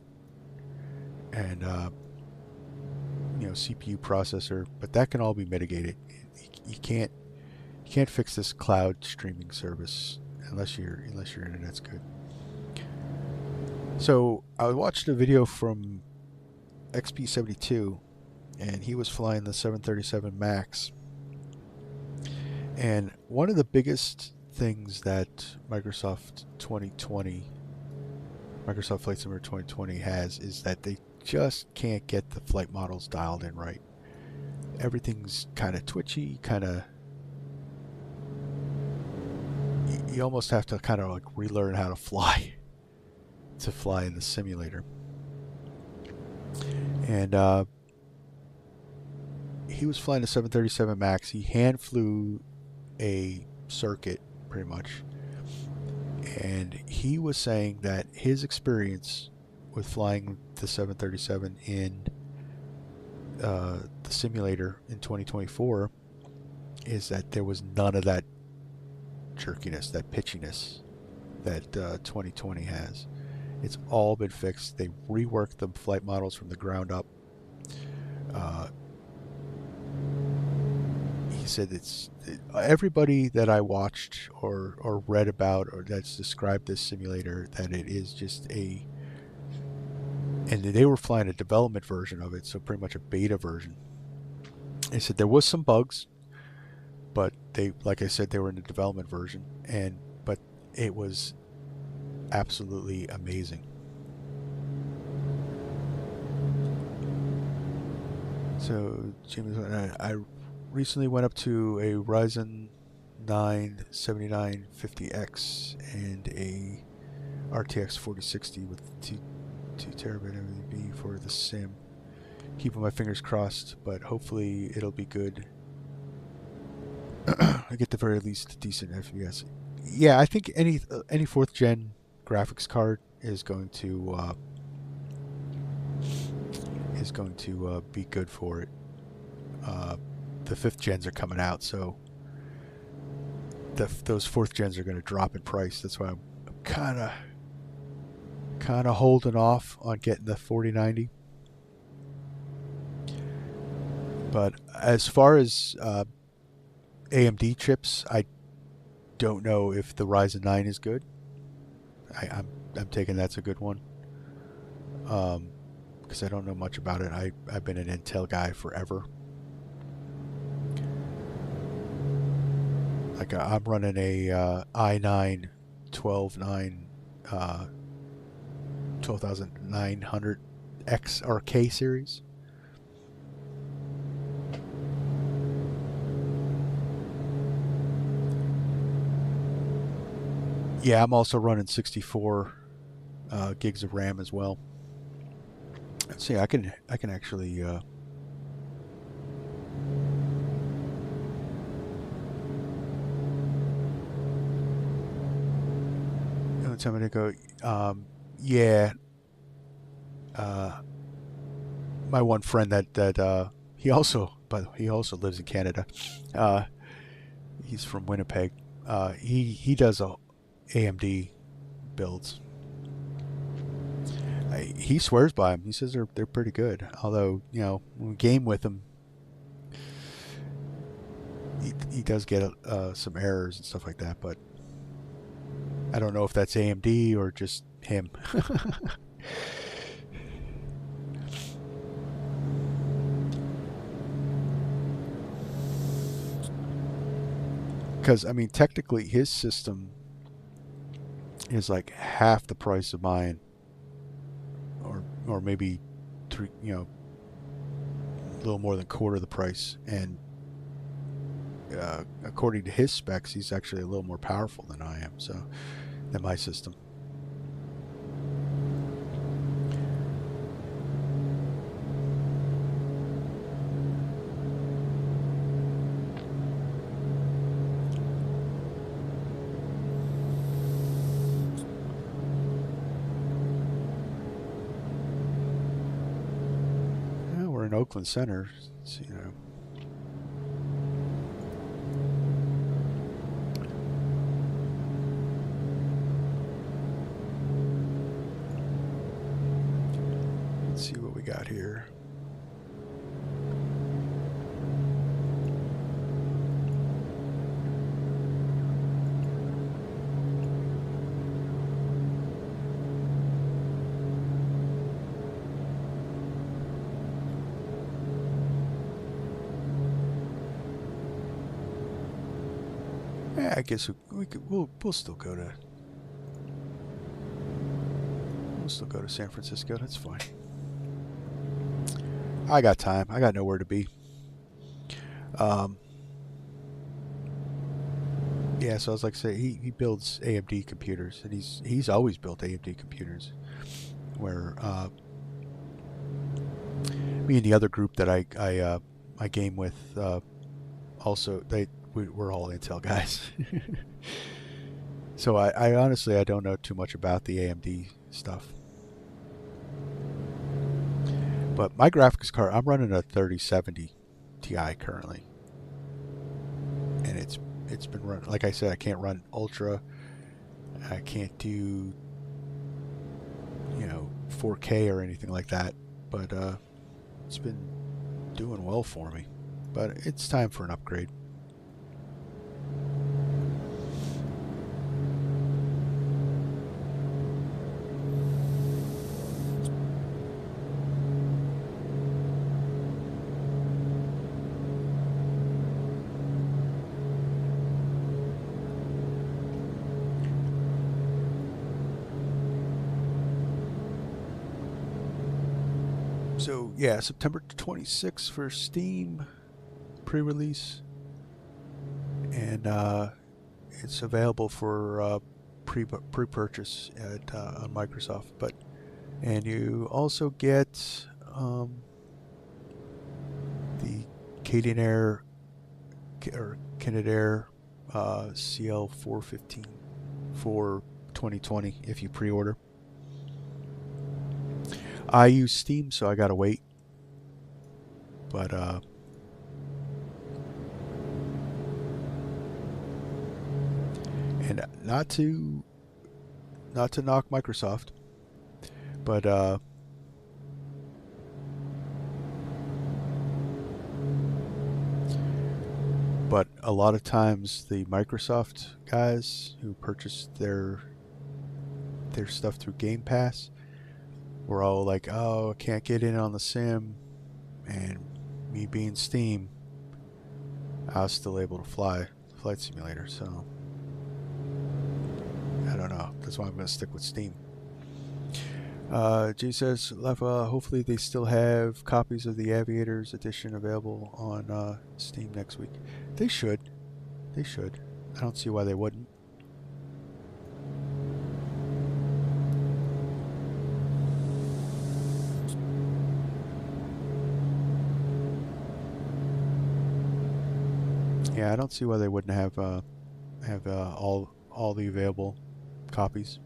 and CPU processor, but that can all be mitigated. You can't fix this cloud streaming service unless your internet's good. So I watched a video from XP72, and he was flying the 737 MAX, and one of the biggest things that Microsoft Flight Simulator 2020 has is that they just can't get the flight models dialed in right. Everything's kind of twitchy, you almost have to kind of like relearn how to fly to fly in the simulator. And he was flying the 737 MAX. He hand flew a circuit pretty much, and he was saying that his experience with flying the 737 in the simulator in 2024 is that there was none of that jerkiness, that pitchiness that 2020 has. It's all been fixed. They reworked the flight models from the ground up. He said everybody that I watched or read about or that's described this simulator, that it is just and they were flying a development version of it, so pretty much a beta version. They said there was some bugs, but like I said, they were in the development version, but it was absolutely amazing. So James, I recently went up to a Ryzen 9 7950X and a RTX 4060 with 2 terabyte MB for the sim. Keeping my fingers crossed, but hopefully it'll be good. I get the very least decent FPS. Yeah, I think any 4th gen graphics card is going to is going to be good for it. The 5th gens are coming out, so those 4th gens are going to drop in price. That's why I'm kind of holding off on getting the 4090. But as far as AMD chips, I don't know if the Ryzen 9 is good. I'm taking that's a good one. Because I don't know much about it. I've been an Intel guy forever. Like I'm running a i9 12900X or K series. Yeah, I'm also running 64 gigs of RAM as well. Let's see, I can actually you know, tell me to go. Yeah, my one friend that he also, by the way, he also lives in Canada. He's from Winnipeg. He does AMD builds. He swears by them. He says they're pretty good. Although, you know, when we game with him, he does get some errors and stuff like that. But I don't know if that's AMD or just him. Because I mean, technically, his system is like half the price of mine, or maybe three, you know, a little more than quarter the price. And according to his specs, he's actually a little more powerful than I am. So, than my system. We're in Oakland Center, so, you know. Let's see what we got here. Yeah, I guess we'll still go to San Francisco. That's fine. I got time. I got nowhere to be. Yeah, so I was like, say he builds AMD computers, and he's always built AMD computers. Where me and the other group that I game with, also we're all Intel guys. So I honestly I don't know too much about the AMD stuff. But my graphics card, I'm running a 3070 Ti currently, and it's been running. Like I said, I can't run Ultra. I can't do 4K or anything like that. But it's been doing well for me. But it's time for an upgrade. So yeah, September 26th for Steam pre-release, and it's available for pre-purchase on Microsoft. And you also get the Canadair CL415 for 2020 if you pre-order. I use Steam, so I gotta wait. But and not to knock Microsoft, but a lot of times the Microsoft guys who purchased their stuff through Game Pass were all like, "Oh, I can't get in on the sim," and me being Steam, I was still able to fly Flight Simulator. So I don't know. That's why I'm going to stick with Steam. Jay says, Lefa, hopefully they still have copies of the Aviators edition available on Steam next week. They should. They should. I don't see why they wouldn't. Yeah, I don't see why they wouldn't have all the available copies.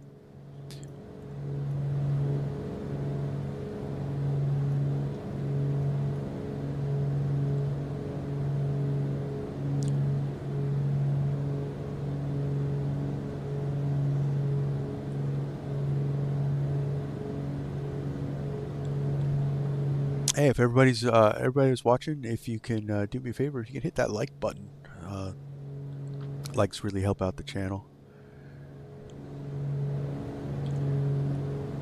Hey, if everybody's watching, if you can do me a favor, if you can hit that like button. Likes really help out the channel.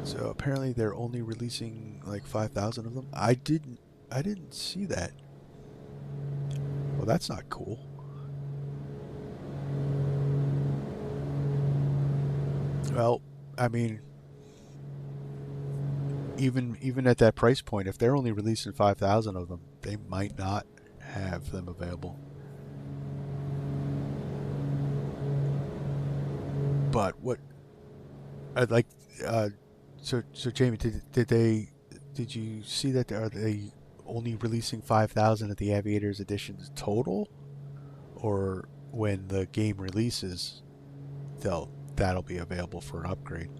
So apparently they're only releasing like 5,000 of them. I didn't see that. Well, that's not cool. Well, I mean, even at that price point, if they're only releasing 5,000 of them, they might not have them available. But what I'd like, so Jamie, did you see that? Are they only releasing 5,000 of the Aviators editions total, or when the game releases, that'll be available for an upgrade?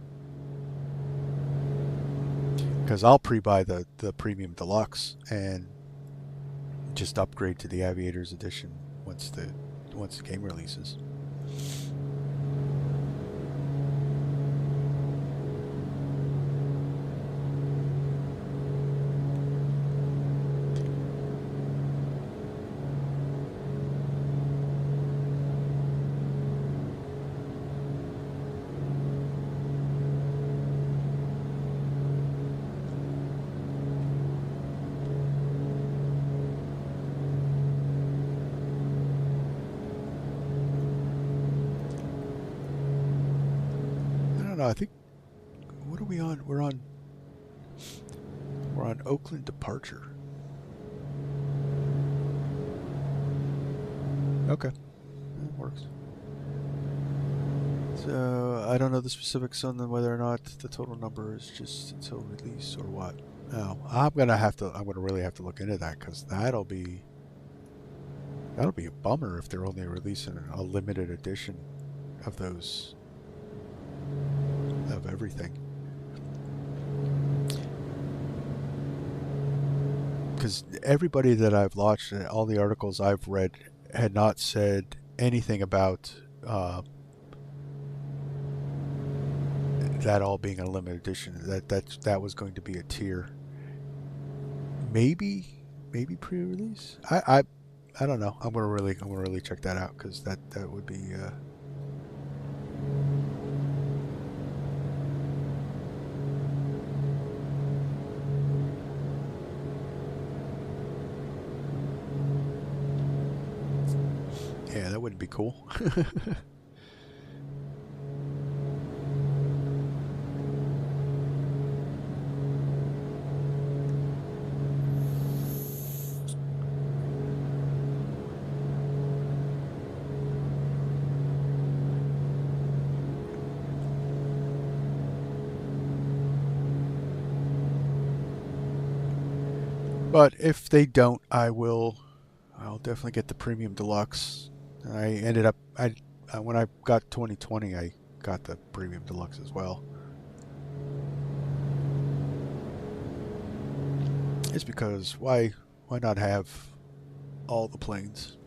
Because I'll pre-buy the Premium Deluxe and just upgrade to the Aviators edition once the game releases. I think, what are we on? We're on Oakland departure. Okay, that works. So I don't know the specifics on whether or not the total number is just until release or what. No, I'm gonna really have to look into that, because that'll be a bummer if they're only releasing a limited edition of those. Of everything, because everybody that I've watched, all the articles I've read, had not said anything about that all being a limited edition. That was going to be a tier. Maybe pre-release. I don't know. I'm gonna really check that out, because that would be. Yeah, that wouldn't be cool. But if they don't, I'll definitely get the Premium Deluxe. I ended up, when I got 2020, I got the Premium Deluxe as well. It's because why not have all the planes?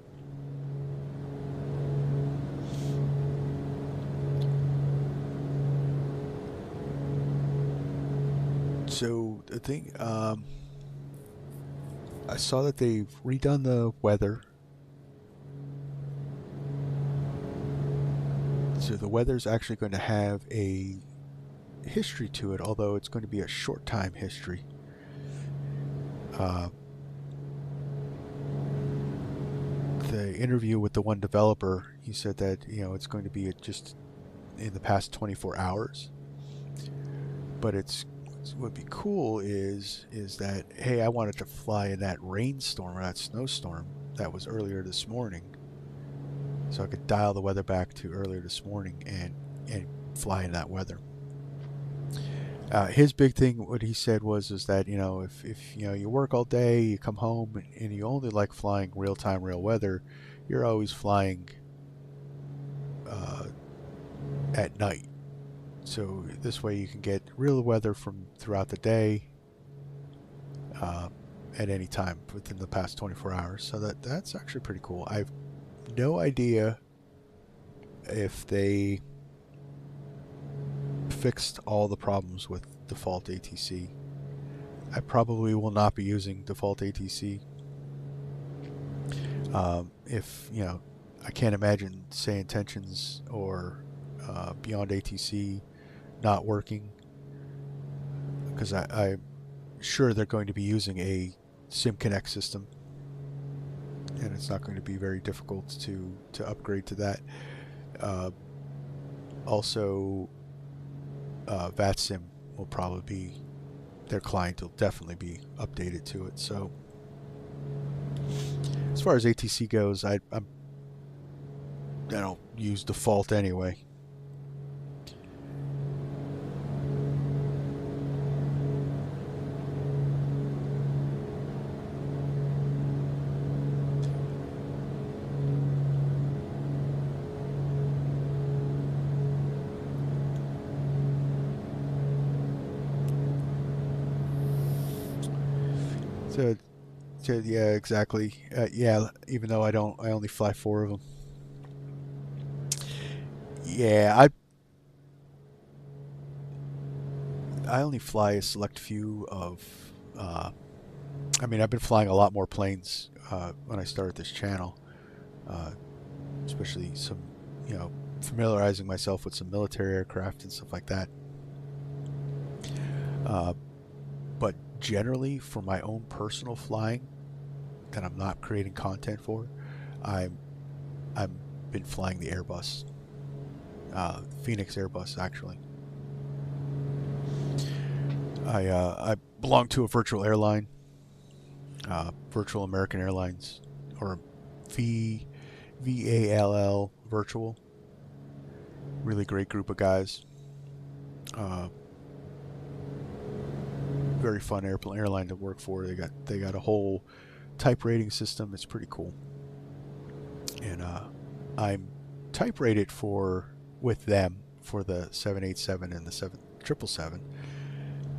So the thing, I saw that they've redone the weather. So the weather's actually going to have a history to it, although it's going to be a short time history. The interview with the one developer, he said that it's going to be just in the past 24 hours. But what would be cool is that, hey, I wanted to fly in that rainstorm or that snowstorm that was earlier this morning, so I could dial the weather back to earlier this morning and fly in that weather. His big thing, what he said was that if you work all day, you come home and you only like flying real time, real weather, you're always flying at night. So this way you can get real weather from throughout the day at any time within the past 24 hours. So that's actually pretty cool. I have no idea if they fixed all the problems with default ATC. I probably will not be using default ATC. If I can't imagine say intentions or beyond ATC not working, because I'm sure they're going to be using a SimConnect system, and it's not going to be very difficult to upgrade to that. Also, VATSIM will probably be, their client will definitely be updated to it. So as far as ATC goes, I don't use default anyway. So yeah, exactly. Yeah, even though I only fly 4 of them. Yeah, I only fly a select few of. I mean, I've been flying a lot more planes when I started this channel, especially some, familiarizing myself with some military aircraft and stuff like that. But generally, for my own personal flying that I'm not creating content for, I've been flying the Airbus, Phoenix Airbus actually. I belong to a virtual airline, Virtual American Airlines, or VALL Virtual. Really great group of guys. Very fun airline to work for. They got a whole type rating system. It's pretty cool. And I'm type rated with them for the 787 and the 777,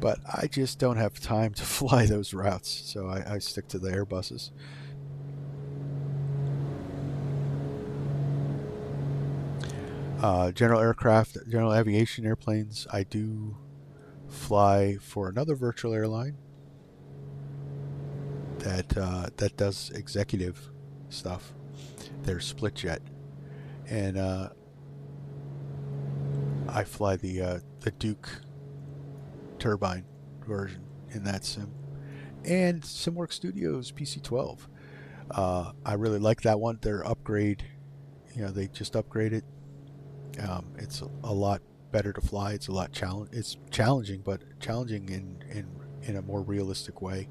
but I just don't have time to fly those routes, so I stick to the Airbuses. General aviation airplanes, I do fly for another virtual airline that does executive stuff. They're split jet, and I fly the Duke turbine version in that sim, and SimWorks Studios PC-12. I really like that one. Their upgrade, they just upgraded. It's a lot better to fly. It's a lot It's challenging, but challenging in a more realistic way.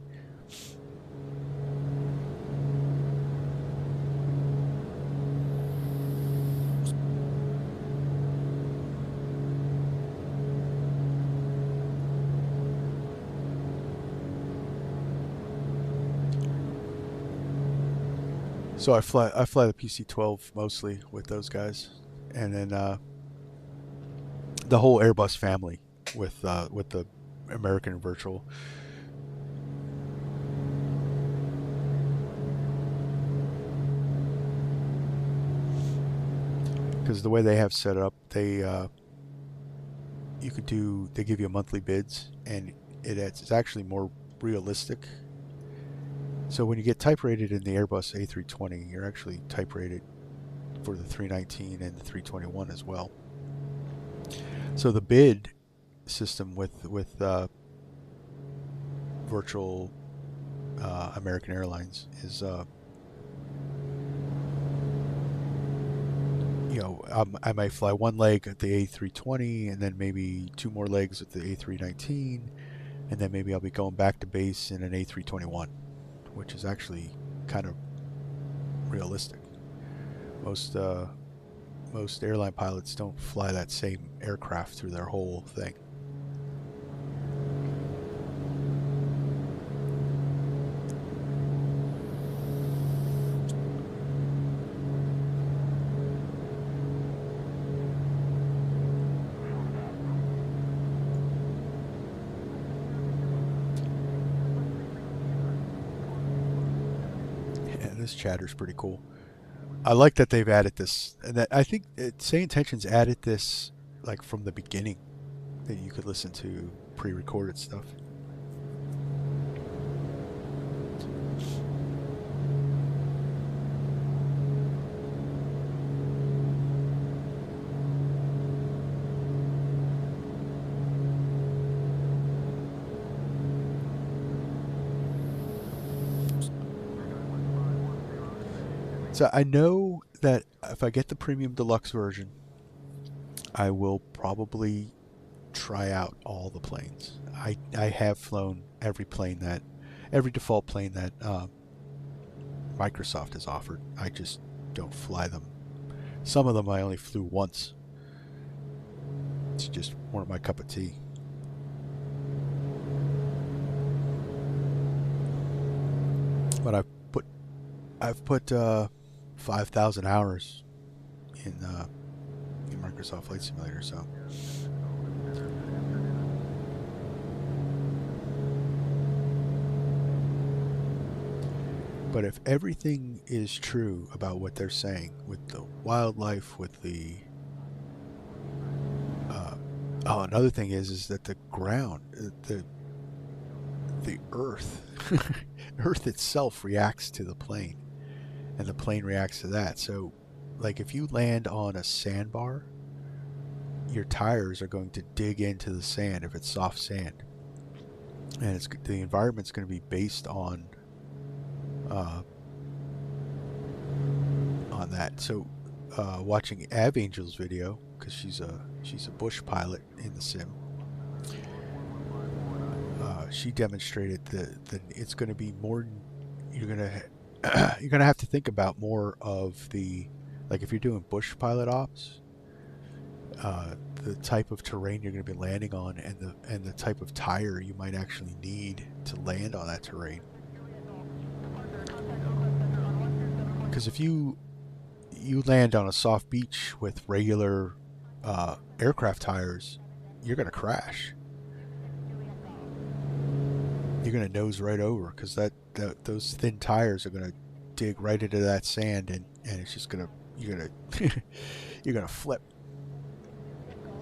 So I fly the PC-12 mostly with those guys, and then the whole Airbus family with the American Virtual. because the way they have set up, they they give you monthly bids, and it's actually more realistic. So when you get type rated in the Airbus A320, you're actually type rated for the 319 and the 321 as well. So the bid system with virtual American Airlines is I might fly one leg at the A320 and then maybe two more legs at the A319, and then maybe I'll be going back to base in an A321, which is actually kind of realistic. Most airline pilots don't fly that same aircraft through their whole thing. This chatter's pretty cool. I like that they've added this, and that I think Say Intentions added this like from the beginning, that you could listen to pre-recorded stuff. So I know that if I get the premium deluxe version, I will probably try out all the planes. I have flown every default plane that Microsoft has offered. I just don't fly them. Some of them I only flew once. It's just weren't my cup of tea. But I've put 5,000 hours in Microsoft Flight Simulator, so but if everything is true about what they're saying with the wildlife, with the another thing is that the ground, the earth earth itself reacts to the plane, and the plane reacts to that. So like if you land on a sandbar, your tires are going to dig into the sand if it's soft sand, and the environment's going to be based on that. So watching Avangel's video, because she's a bush pilot in the sim, she demonstrated that it's going to be more, you're going to have to think about more of the, like if you're doing bush pilot ops, the type of terrain you're going to be landing on, and the type of tire you might actually need to land on that terrain. Because if you land on a soft beach with regular aircraft tires, you're going to crash. You're going to nose right over, because those thin tires are going to dig right into that sand, and it's just going to, you're going to flip.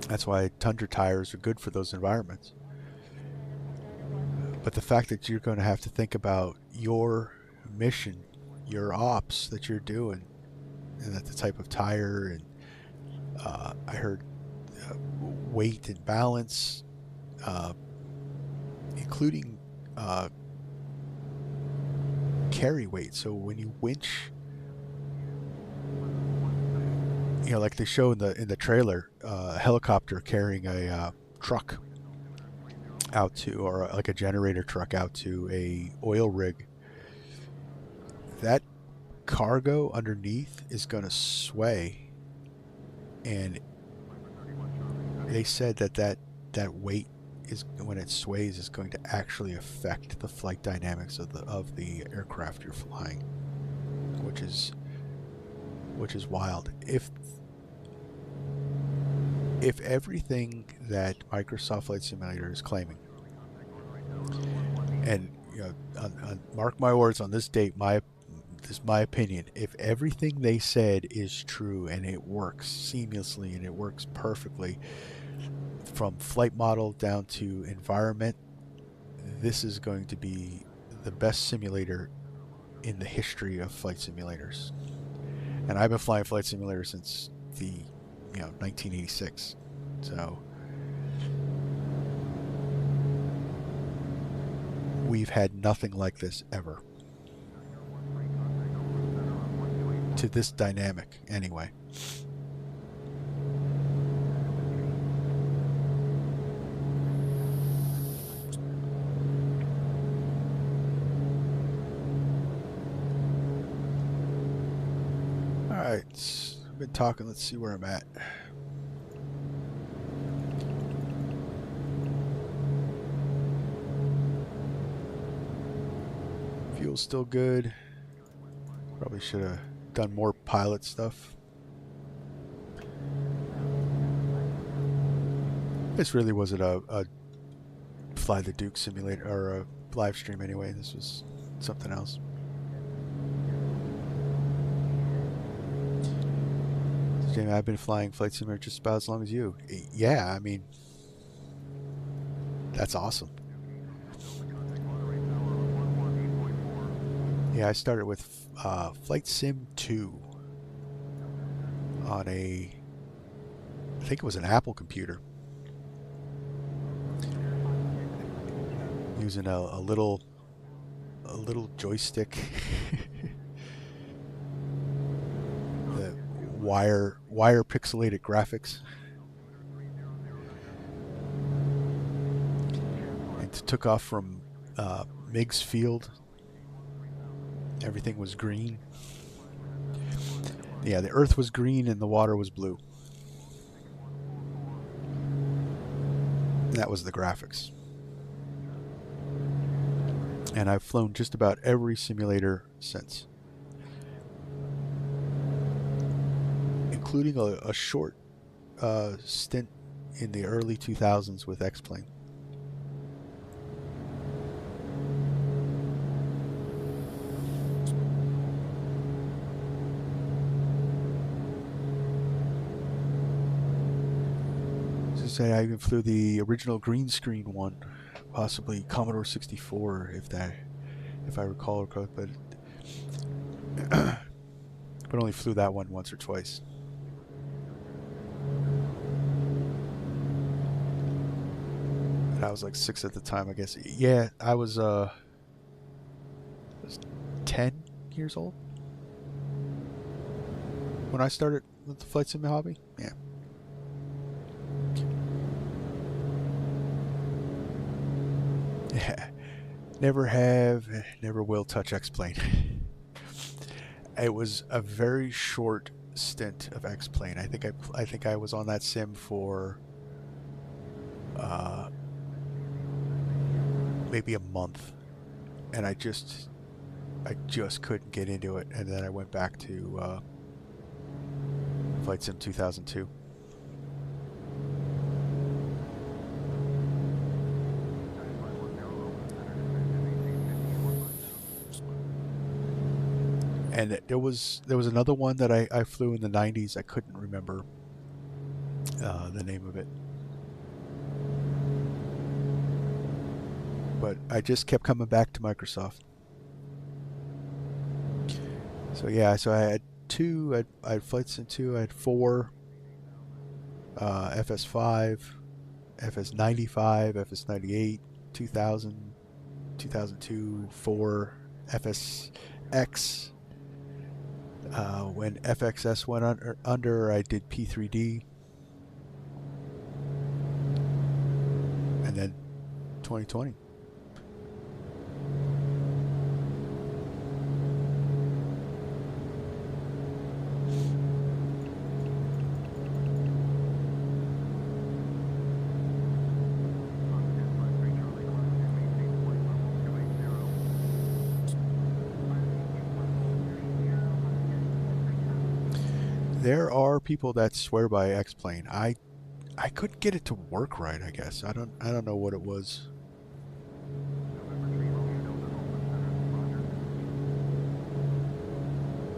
That's why Tundra tires are good for those environments. But the fact that you're going to have to think about your mission, your ops that you're doing, and that the type of tire, and I heard weight and balance, including carry weight. So when you winch, like they show in the trailer, a helicopter carrying a truck out to, or like a generator truck out to a oil rig, that cargo underneath is going to sway, and they said that weight is, when it sways, is going to actually affect the flight dynamics of the aircraft you're flying, which is wild. If everything that Microsoft Flight Simulator is claiming, and mark my words, on this date, is my opinion. If everything they said is true and it works seamlessly and it works perfectly, from flight model down to environment, this is going to be the best simulator in the history of flight simulators. And I've been flying flight simulators since the 1986. So we've had nothing like this ever. To this dynamic, anyway. Alright, I've been talking, let's see where I'm at. Fuel's still good. Probably should have done more pilot stuff. This really wasn't a Fly the Duke simulator or a live stream anyway. This was something else. Jamie, I've been flying flight simulator just about as long as you. Yeah, I mean, that's awesome. Yeah, I started with Flight Sim 2 on I think it was an Apple computer, using a little joystick, the wire pixelated graphics, and took off from Meigs Field. Everything was green. Yeah, the earth was green and the water was blue. That was the graphics. And I've flown just about every simulator since, including a short stint in the early 2000s with X-Plane. Say I even flew the original green screen one, possibly Commodore 64, if I recall correctly, but only flew that one once or twice. And I was like 6 at the time, I guess. Yeah, I was 10 years old when I started with the flight sim hobby. Yeah. Yeah, never have, never will touch X-Plane. It was a very short stint of X-Plane. I think I was on that sim for maybe a month, and I just couldn't get into it. And then I went back to Flight Sim 2002. And there was another one that I flew in the 90s. I couldn't remember the name of it. But I just kept coming back to Microsoft. So yeah, so I had 2, I had Flight Sim 2, I had 4, FS5, FS95, FS98, 2000, 2002, 4, FSX. When FXS went under, I did P3D, and then 2020. There are people that swear by X-Plane. I couldn't get it to work right, I guess. I don't know what it was.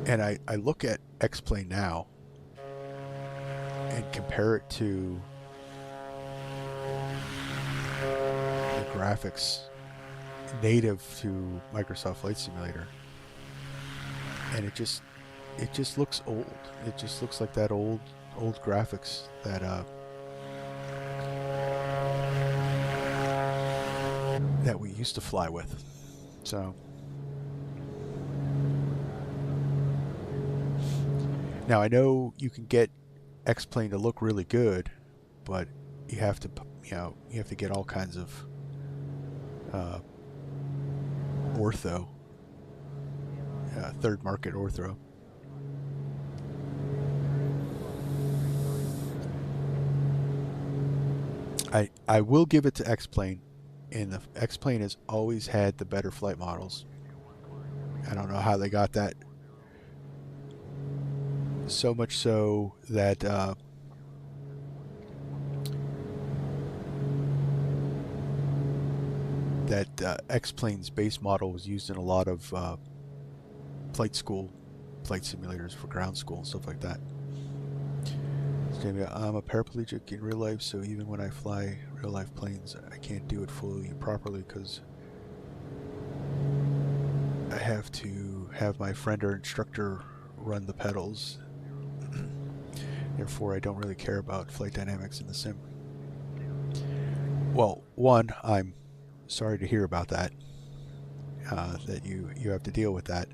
And I look at X-Plane now and compare it to the graphics native to Microsoft Flight Simulator, and it just looks old. It just looks like that old graphics that we used to fly with. So now I know you can get X-Plane to look really good, but you have to get all kinds of ortho, third market ortho. I will give it to X-Plane, and the X-Plane has always had the better flight models. I don't know how they got that. So much so that X-Plane's base model was used in a lot of flight school flight simulators for ground school and stuff like that. I'm a paraplegic in real life, so even when I fly real life planes, I can't do it fully properly because I have to have my friend or instructor run the pedals. Therefore, I don't really care about flight dynamics in the sim. Well, one, I'm sorry to hear about that. That you have to deal with that.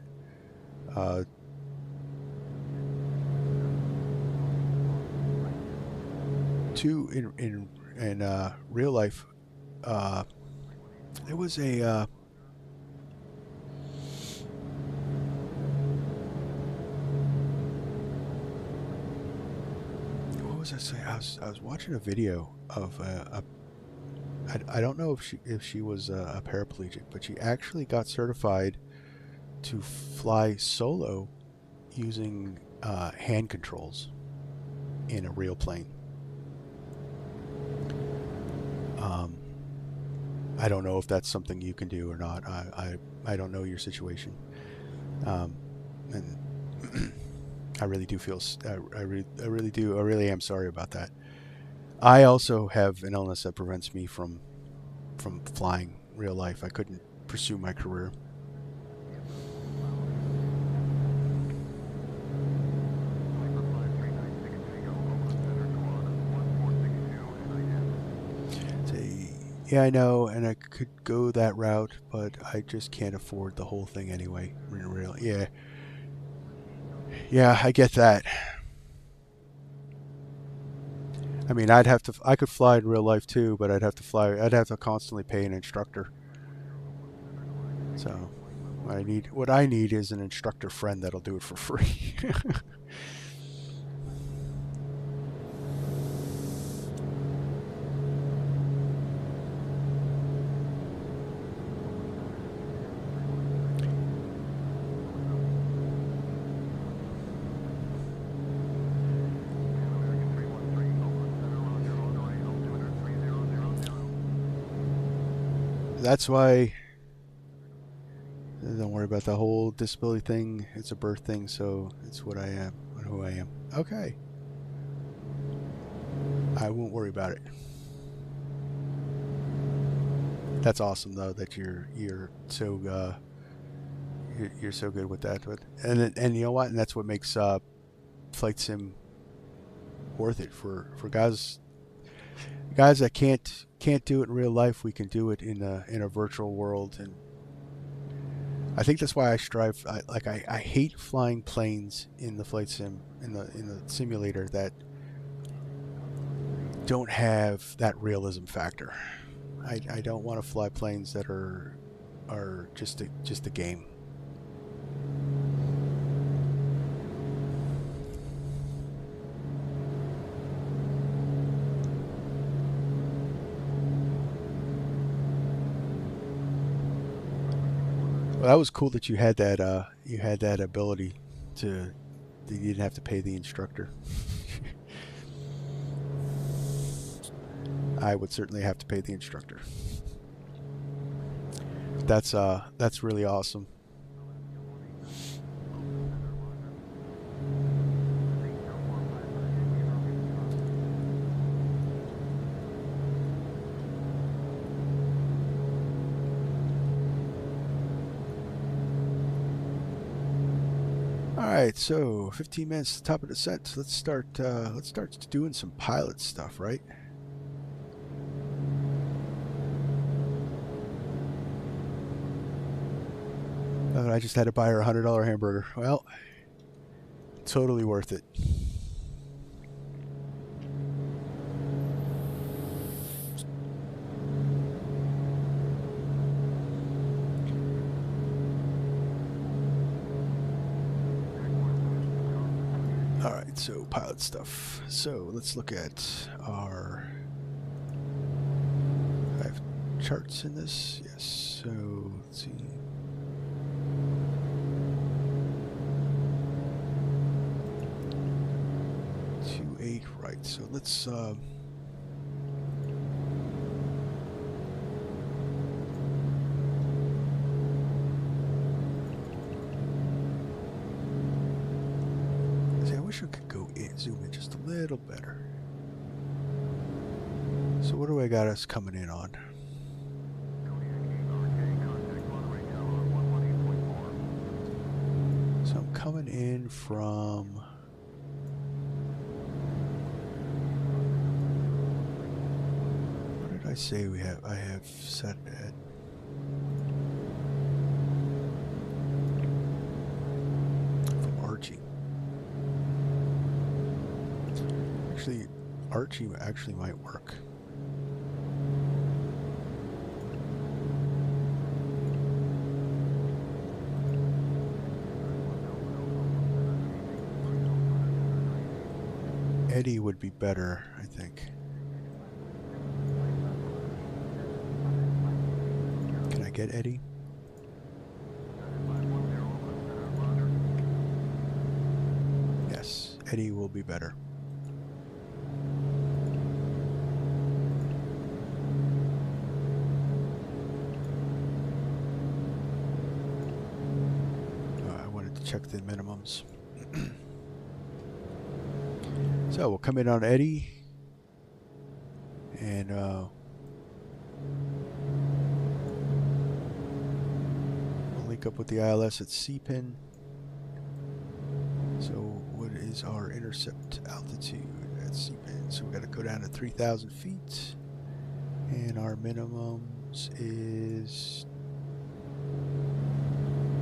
Two, in real life, there was a what was I saying? I was watching a video of I don't know if she was a paraplegic, but she actually got certified to fly solo using hand controls in a real plane. I don't know if that's something you can do or not. I don't know your situation, and I really do feel I really am sorry about that. I also have an illness that prevents me from flying real life. I couldn't pursue my career. Yeah, I know, and I could go that route, but I just can't afford the whole thing anyway. Really, yeah, I get that. I mean, I could fly in real life too, but I'd have to constantly pay an instructor. So, what I need is an instructor friend that'll do it for free. That's why, don't worry about the whole disability thing. It's a birth thing, so it's what I am and who I am. Okay. I won't worry about it. That's awesome though that you're so you're so good with that. But and you know what? And that's what makes flight sim worth it for guys that can't do it in real life. We can do it in a virtual world, and I think that's why I strive. I hate flying planes in the flight sim in the simulator that don't have that realism factor. I don't want to fly planes that are just a game. Well, that was cool that you had that ability that you didn't have to pay the instructor. I would certainly have to pay the instructor. That's really awesome. All right, so 15 minutes to the top of the descent. Let's start doing some pilot stuff, right? Oh, I just had to buy her a $100 hamburger. Well, totally worth it. All right, so pilot stuff. So let's look at our. I have charts in this. Yes. So let's see. Right, so let's see, I wish I could go in, zoom in just a little better. So what do I got us coming in on? So I'm coming in from I say I have set at from Archie. Actually, Archie actually might work. Eddie would be better, I think. Get Eddie. Yes, Eddie will be better. I wanted to check the minimums. So we'll come in on Eddie and up with the ILS at C-pin. So what is our intercept altitude at C-pin? So we got to go down to 3,000 feet, and our minimums is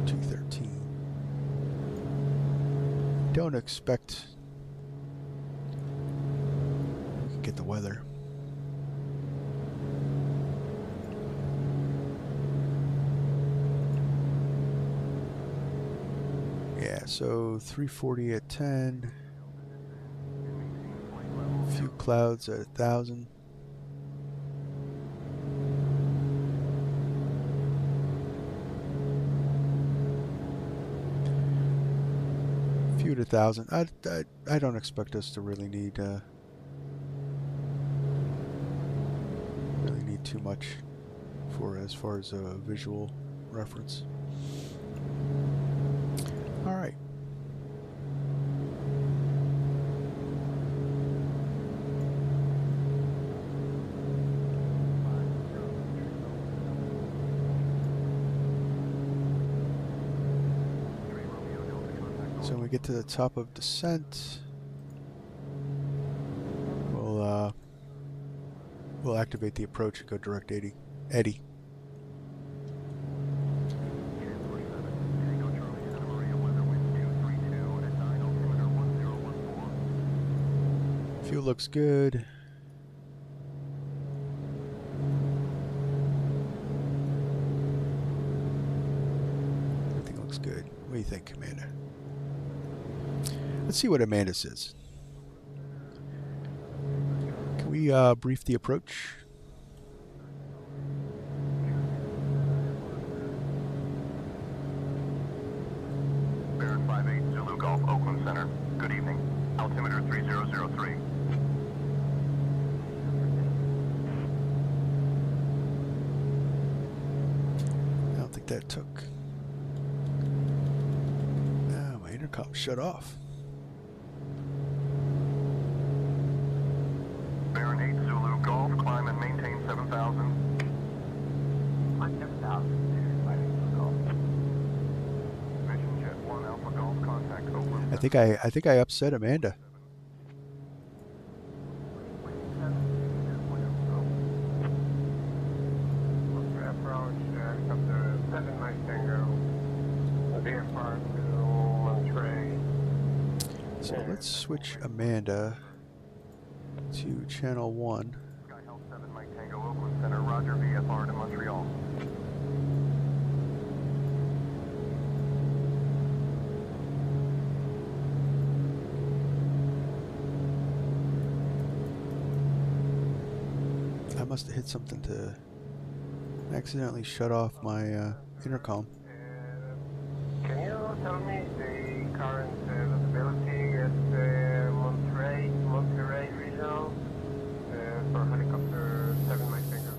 213. Don't expect we can get the weather. Yeah, so 340 at 10, a few clouds at 1,000. Few at 1,000. I don't expect us to really need too much for as far as a visual reference. All right. So when we get to the top of descent, we'll activate the approach and go direct Eddie. Fuel looks good. Everything looks good. What do you think, Amanda? Let's see what Amanda says. Can we brief the approach? Baron 58 Zulu Golf, Oakland Center. Good evening. Altimeter 3003. I don't think that took. Ah, my intercom shut off. Baron 8 Zulu Golf, climb and maintain 7,000. 7,000. Mission Jet 1 Alpha Golf, contact I think I upset Amanda. Approach, helicopter 7 Mike Tango, VFR to Monterey. So let's switch Amanda to channel 1. Sky Health 7 Mike Tango, Oakland Center, Roger, VFR to Montreal. I must have hit something to accidentally shut off my intercom. Can you tell me the current visibility at Monterey Regional for helicopter 7 Mike Tango?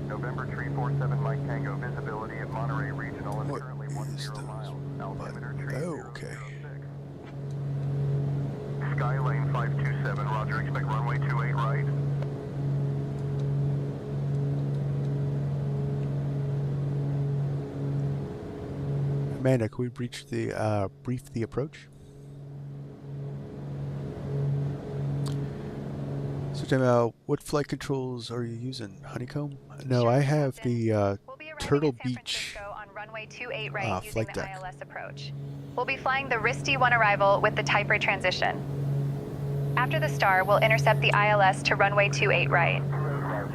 November 347 Mike Tango, visibility at Monterey Regional and What currently is 10 miles. Altimeter Oh, okay. 3006. Skylane 527, Roger, expect runway 28 right. Amanda, can we brief the approach? So tell me, what flight controls are you using? Honeycomb? No, Sure, I have Captain. the We'll be arriving Turtle at San Beach Francisco on runway 28 right using flight the deck. ILS approach. We'll be flying the RIS-D1 arrival with the type transition. After the star, we'll intercept the ILS to runway 28 right.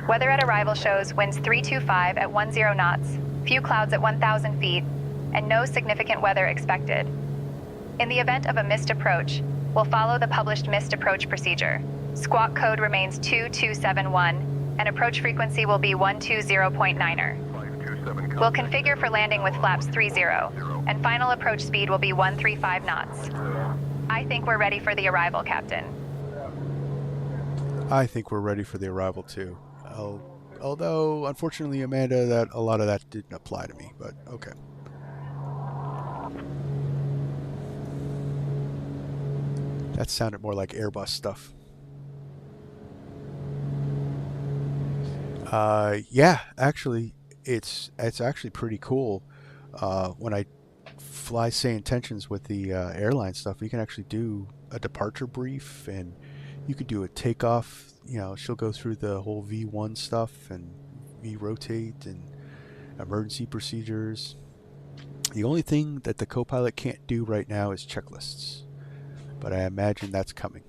Weather at arrival shows winds 325 at 10 knots, few clouds at 1,000 feet, and no significant weather expected. In the event of a missed approach, we'll follow the published missed approach procedure. Squawk code remains 2271, and approach frequency will be 120.9er. We'll configure for landing with flaps 30, and final approach speed will be 135 knots. I think we're ready for the arrival, Captain. I think we're ready for the arrival too. Although, unfortunately, Amanda, that a lot of that didn't apply to me, but okay. That sounded more like Airbus stuff. Yeah, actually, it's actually pretty cool. When I fly say intentions with the airline stuff, you can actually do a departure brief, and you could do a takeoff. You know, she'll go through the whole V1 stuff and V-rotate and emergency procedures. The only thing that the co-pilot can't do right now is checklists, but I imagine that's coming.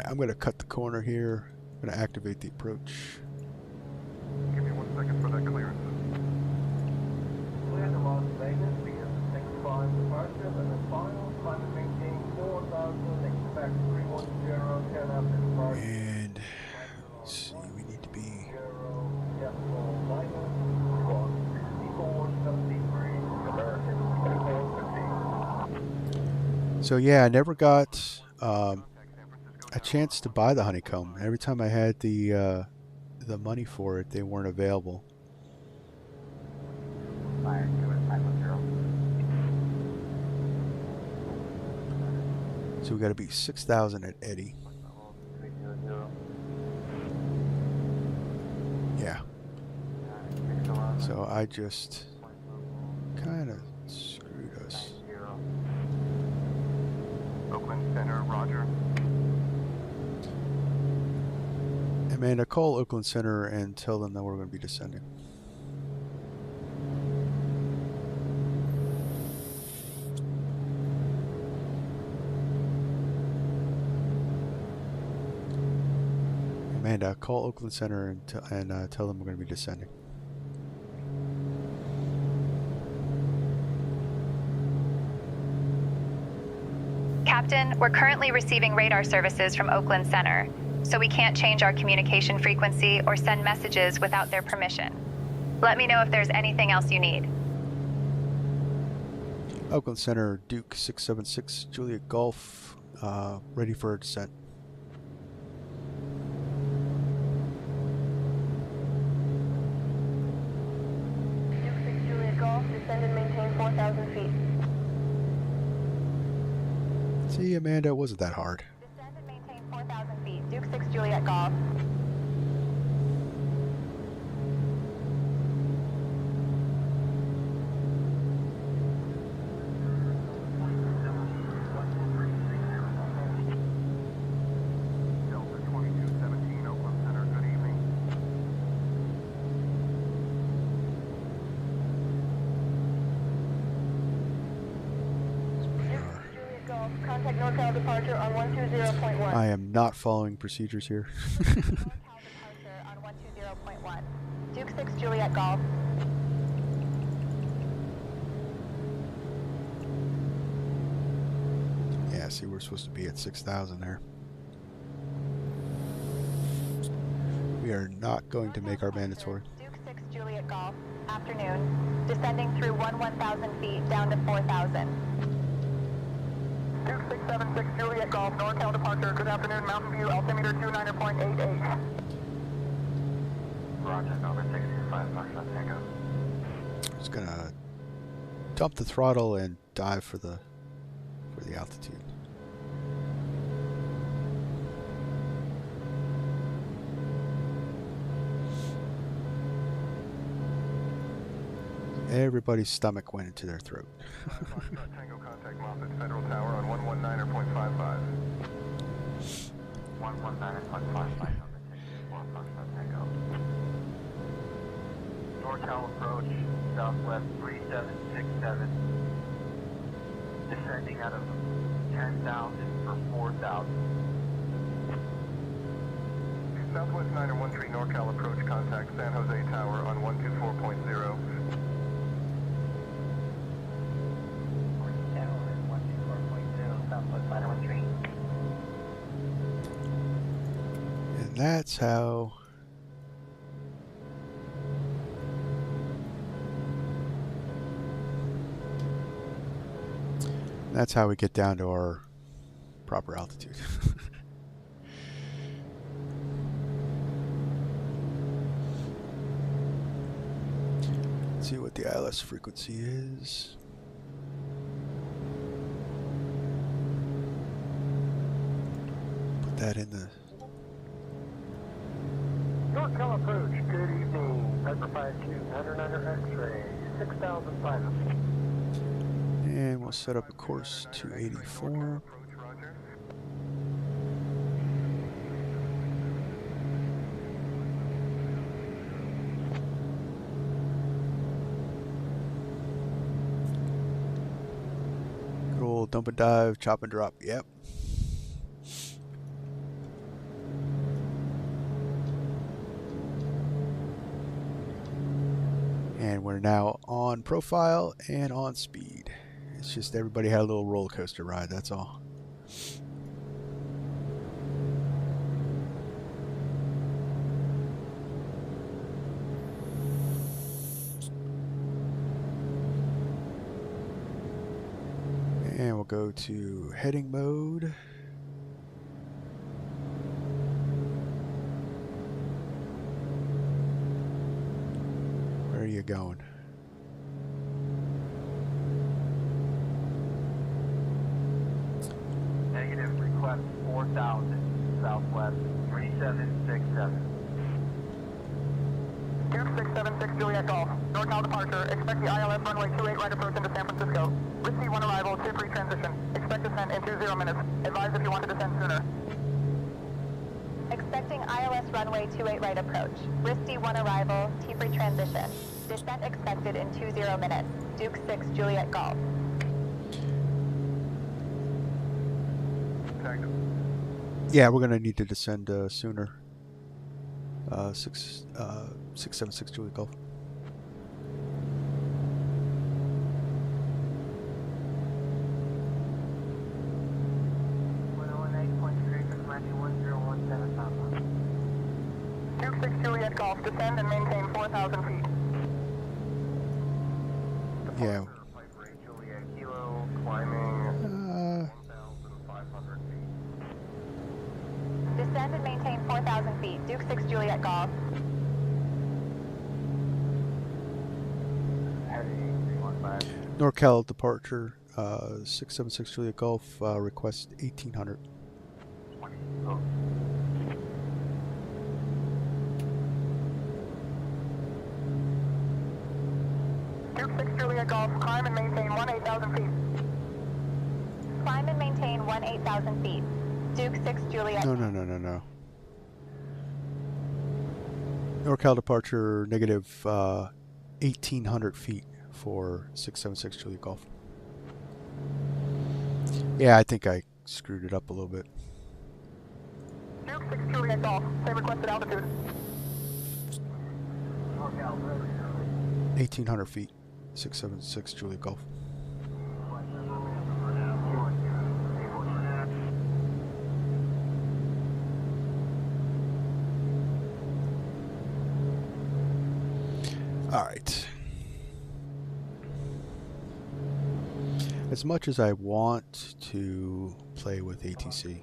I'm going to cut the corner here. I'm going to activate the approach. Give me 1 second for that clearance. Clear to Las Vegas, because 65 departure, and then final, climb and maintain 4,000, expect 310, 10 after departure. And let's see, we need to be 0, decimal minus, squawk 6473, American 2450. So yeah, I never got a chance to buy the Honeycomb. Every time I had the money for it, they weren't available. So we got to be 6,000 at Eddie. Yeah. So I just kind of screwed us. Oakland Center, Roger. Amanda, call Oakland Center and tell them that we're going to be descending. Amanda, call Oakland Center and tell them we're going to be descending. Captain, we're currently receiving radar services from Oakland Center, so we can't change our communication frequency or send messages without their permission. Let me know if there's anything else you need. Oakland Center, Duke 676, Juliet Golf, ready for a descent. See, Amanda, it wasn't that hard. Descend and maintain 4,000 feet. Duke 6 Juliet Golf. Delta 2217, Oakland Center, good evening. Juliet Golf. Contact NorCal departure on 120.1. I am not following procedures here. NorCal departure on 120.1. Duke 6 Juliet Golf. Yeah, see, we're supposed to be at 6,000 there. We are not going to make our mandatory. Duke 6 Juliet Golf. Afternoon. Descending through 1,000 feet down to 4,000. Duke 676 Juliet Golf, NorCal departure. Good afternoon, Mountain View, altimeter 29.88. Roger, number 65, Foxtrot Tango. Just gonna dump the throttle and dive for the altitude. Everybody's stomach went into their throat. Foxtrot Tango, contact Moffett Federal Tower on 119.55. 119.55, Foxtrot Tango. NorCal approach, southwest 3767. Descending out of 10,000 for 4,000. Southwest 9013 NorCal approach, contact San Jose Tower on 124.0. And that's how we get down to our proper altitude. Let's see what the ILS frequency is. Put that in the NorCal approach, good evening. Petrified 200 X-ray, 6,500. and we'll set up a course 284. Good old dump and dive, chop and drop. Yep. And we're now on profile and on speed. It's just everybody had a little roller coaster ride, that's all. And we'll go to heading mode. Where are you going? Negative, request 4,000, southwest 3767. Duke 676 Juliet Golf, NorCal departure. Expect the ILS runway 28 right approach into San Francisco. Receive 1 arrival, 2-3 transition. Expect descent in 20 minutes. Advise if you want to descend sooner. Expecting ILS runway 28 right approach. Risty 1 arrival, T-free transition. Descent expected in 20 minutes. Duke 6 Juliet Golf. Yeah, we're gonna need to descend sooner. 676 Juliet Golf. Duke 6 Juliet Golf, descend and maintain 4,000 feet. Yeah. Juliet Kilo, climbing 1,500 feet. Descend and maintain 4,000 feet. Duke 6 Juliet Golf. Heading 315. NorCal departure 676 Juliet Golf, request 1800. Duke 6 Juliet Golf, climb and maintain 18,000 feet. Climb and maintain 18,000 feet. Duke 6 Juliet. No. NorCal departure negative 1,800 feet for 676 Juliet Golf. Yeah, I think I screwed it up a little bit. Duke 6 Juliet Golf, say requested altitude. 1,800 feet, 676 Juliet Golf. All right. As much as I want to play with ATC,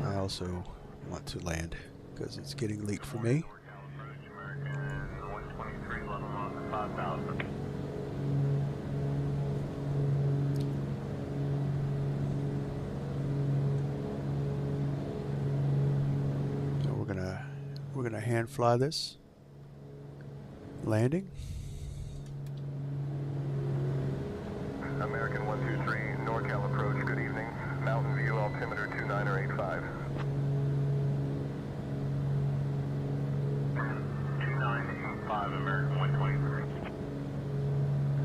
I also want to land because it's getting late for me. So we're gonna hand fly this. Landing. American 123, NorCal approach, good evening. Mountain View, altimeter 2985. 2985, American 123.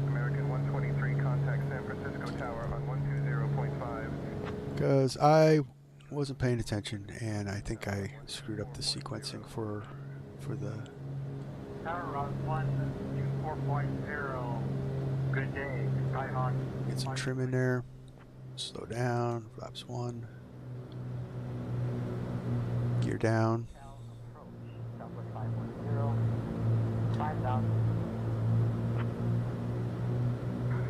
American 123, contact San Francisco Tower on 120.5. Because I wasn't paying attention and I think I screwed up the sequencing for the Tower on 124.0. Good day. Right on. get some trim in there. Slow down. Flaps 1. Gear down. Southwest 510. 5,000.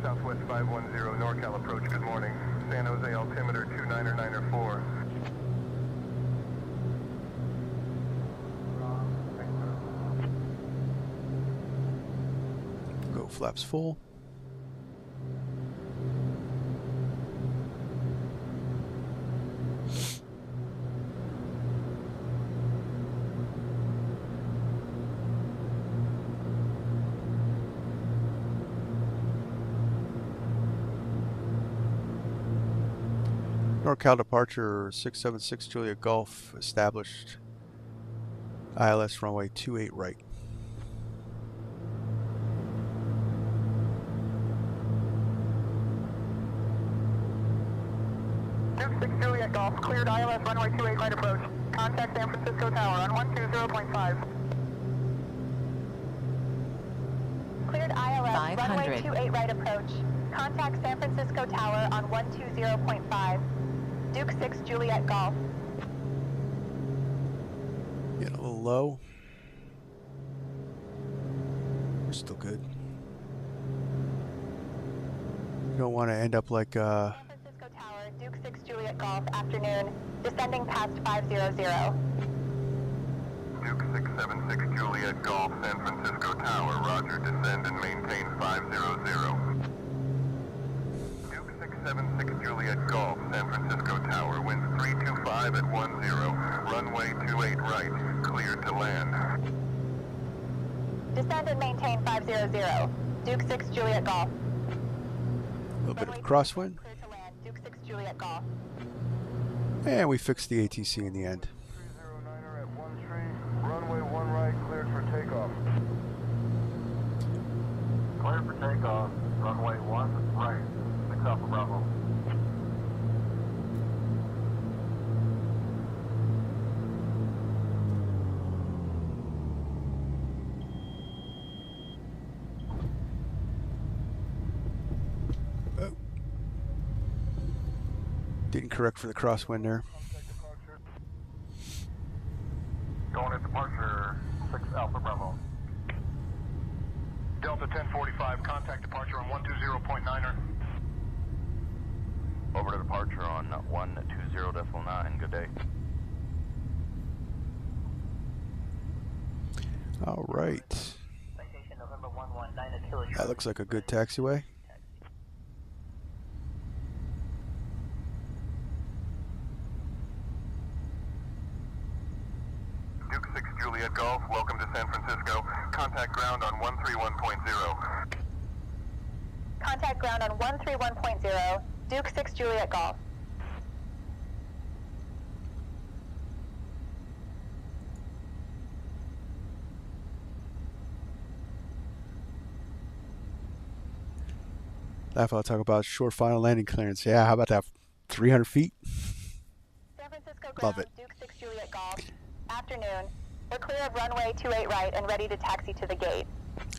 Southwest 510, NorCal approach, good morning. San Jose altimeter 2994. Go flaps full. NorCal departure 676 Juliet Golf established. ILS runway 28 right. Duke 6 Juliet Golf, cleared ILS runway 28 right approach. Contact San Francisco Tower on 120.5. Cleared ILS, 500. runway 28 right approach. Contact San Francisco Tower on 120.5. Duke 6 Juliet Golf. Getting a little low. We're still good. You don't want to end up like San Francisco Tower, Duke 6 Juliet Golf, afternoon. Descending past 500. Duke 676 Juliet Golf, San Francisco Tower, roger, descend and maintain 500. Duke 676 Juliet Golf, San Francisco Tower, winds 325 at 10, runway 28 right, clear to land. Descend and maintain 500. Duke 6 Juliet Golf. a little bit of crosswind. Clear to land. Duke 6 Juliet Golf. And we fixed the ATC in the end. 309er at 13, runway 1 right, cleared for takeoff. Cleared for takeoff, runway 1 right, 6 Alpha Bravo. Oh. Didn't correct for the crosswind there. Going at departure, 6 Alpha Bravo. Delta 1045, contact departure on 120.9er. Over to departure on 120.9, good day. All right. Citation November 119 at Kilo That looks like a good taxiway. Juliet Golf, welcome to San Francisco. Contact ground on 131.0. Contact ground on 131.0, Duke 6 Juliet Golf. Laugh, I'll talk about short final landing clearance. Yeah, how about that? 300 feet? San Francisco Love ground, it. Duke 6 Juliet Golf. Afternoon. We're clear of runway 28 right and ready to taxi to the gate.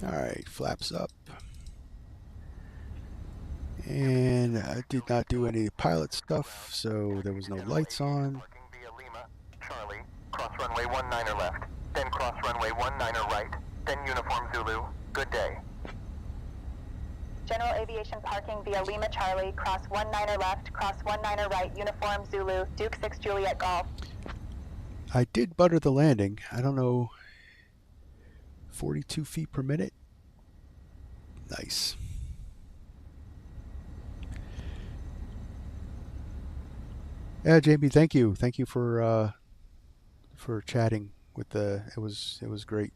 All right, flaps up. And I did not do any pilot stuff, so there was no lights on. Parking via Lima, Charlie, cross runway 19er left, then cross runway 19er right, then uniform Zulu. Good day. General aviation parking via Lima Charlie, cross 19er left, cross 19er right, uniform Zulu, Duke 6 Juliet Golf. I did butter the landing. I don't know, 42 feet per minute. Nice. Yeah, JB, thank you. Thank you for chatting with the. It was great.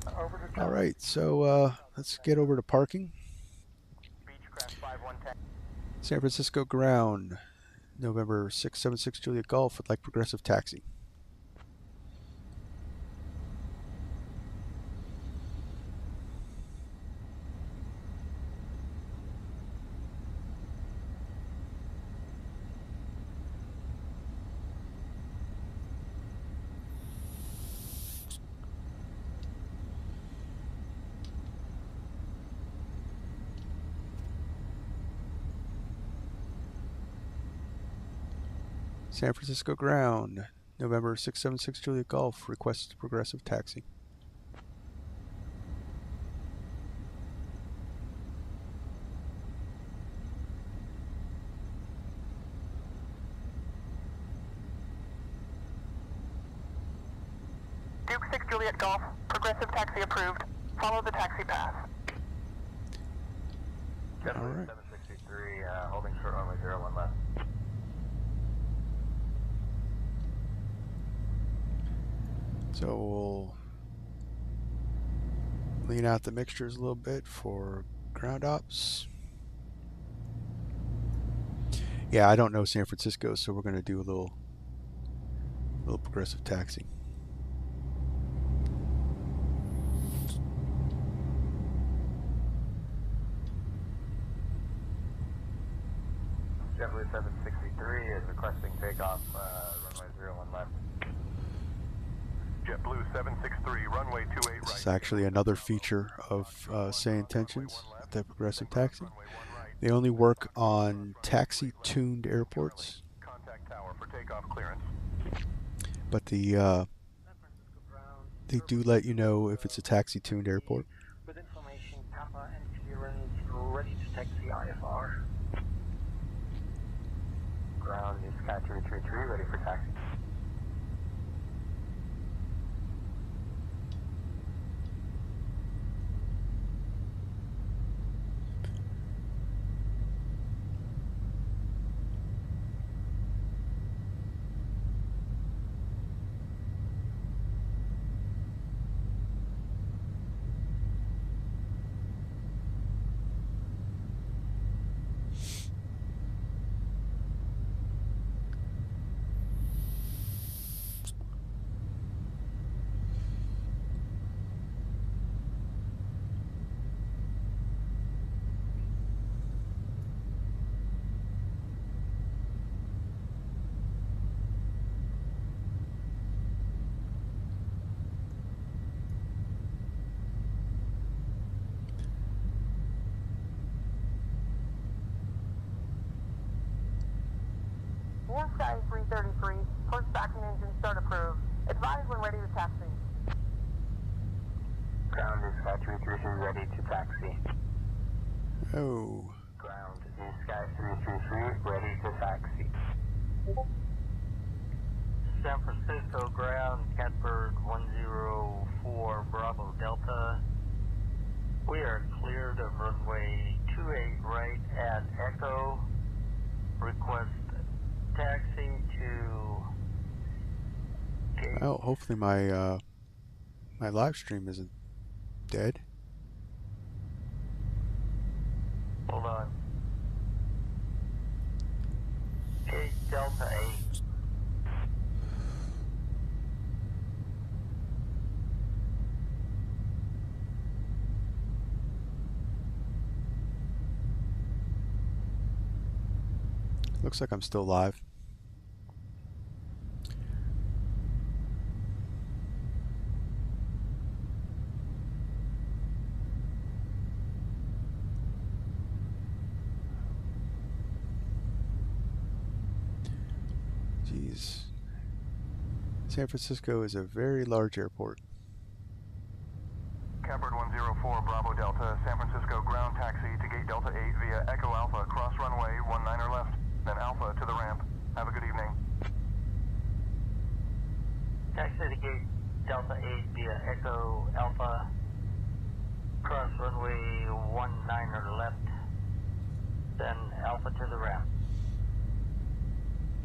Over to All right, so let's get over to parking. Beechcraft 5110. San Francisco ground, November 676 Juliet Golf would like progressive taxi. San Francisco ground, November 676 Juliet Golf requests progressive taxi. Duke 6 Juliet Golf, progressive taxi approved. Follow the taxi path. All right. 763, holding short runway 01 left. So we'll lean out the mixtures a little bit for ground ops. Yeah, I don't know San Francisco, so we're going to do a little progressive taxi. JetBlue 763 is requesting takeoff, runway 01 left. JetBlue 763, runway 28 right. This is actually another feature of Say Intentions, the progressive taxi. They only work on taxi-tuned airports, Contact tower for takeoff clearance. but they do let you know if it's a taxi-tuned airport. With information, Kappa and clearance, ready to taxi IFR. Ground is Sky 333, ready for taxi. Warm Sky 333, first backing engine start approved. Advise when ready to taxi. Ground is Sky 333, ready to taxi. Oh, Ground is Sky 333, ready to taxi. San Francisco ground, Catbird 104 Bravo Delta. We are cleared of runway 28 right at Echo. Request taxi to gate Well, hopefully my my live stream isn't dead. Hold on. Hey, Delta 8. Looks like I'm still live. Jeez. San Francisco is a very large airport. Catbird 104, Bravo Delta, San Francisco ground taxi to gate Delta 8 via Echo Alpha, cross runway 19er left, then Alpha to the ramp. Have a good evening. Taxi to gate Delta 8 via Echo Alpha, cross runway 19er left, then Alpha to the ramp.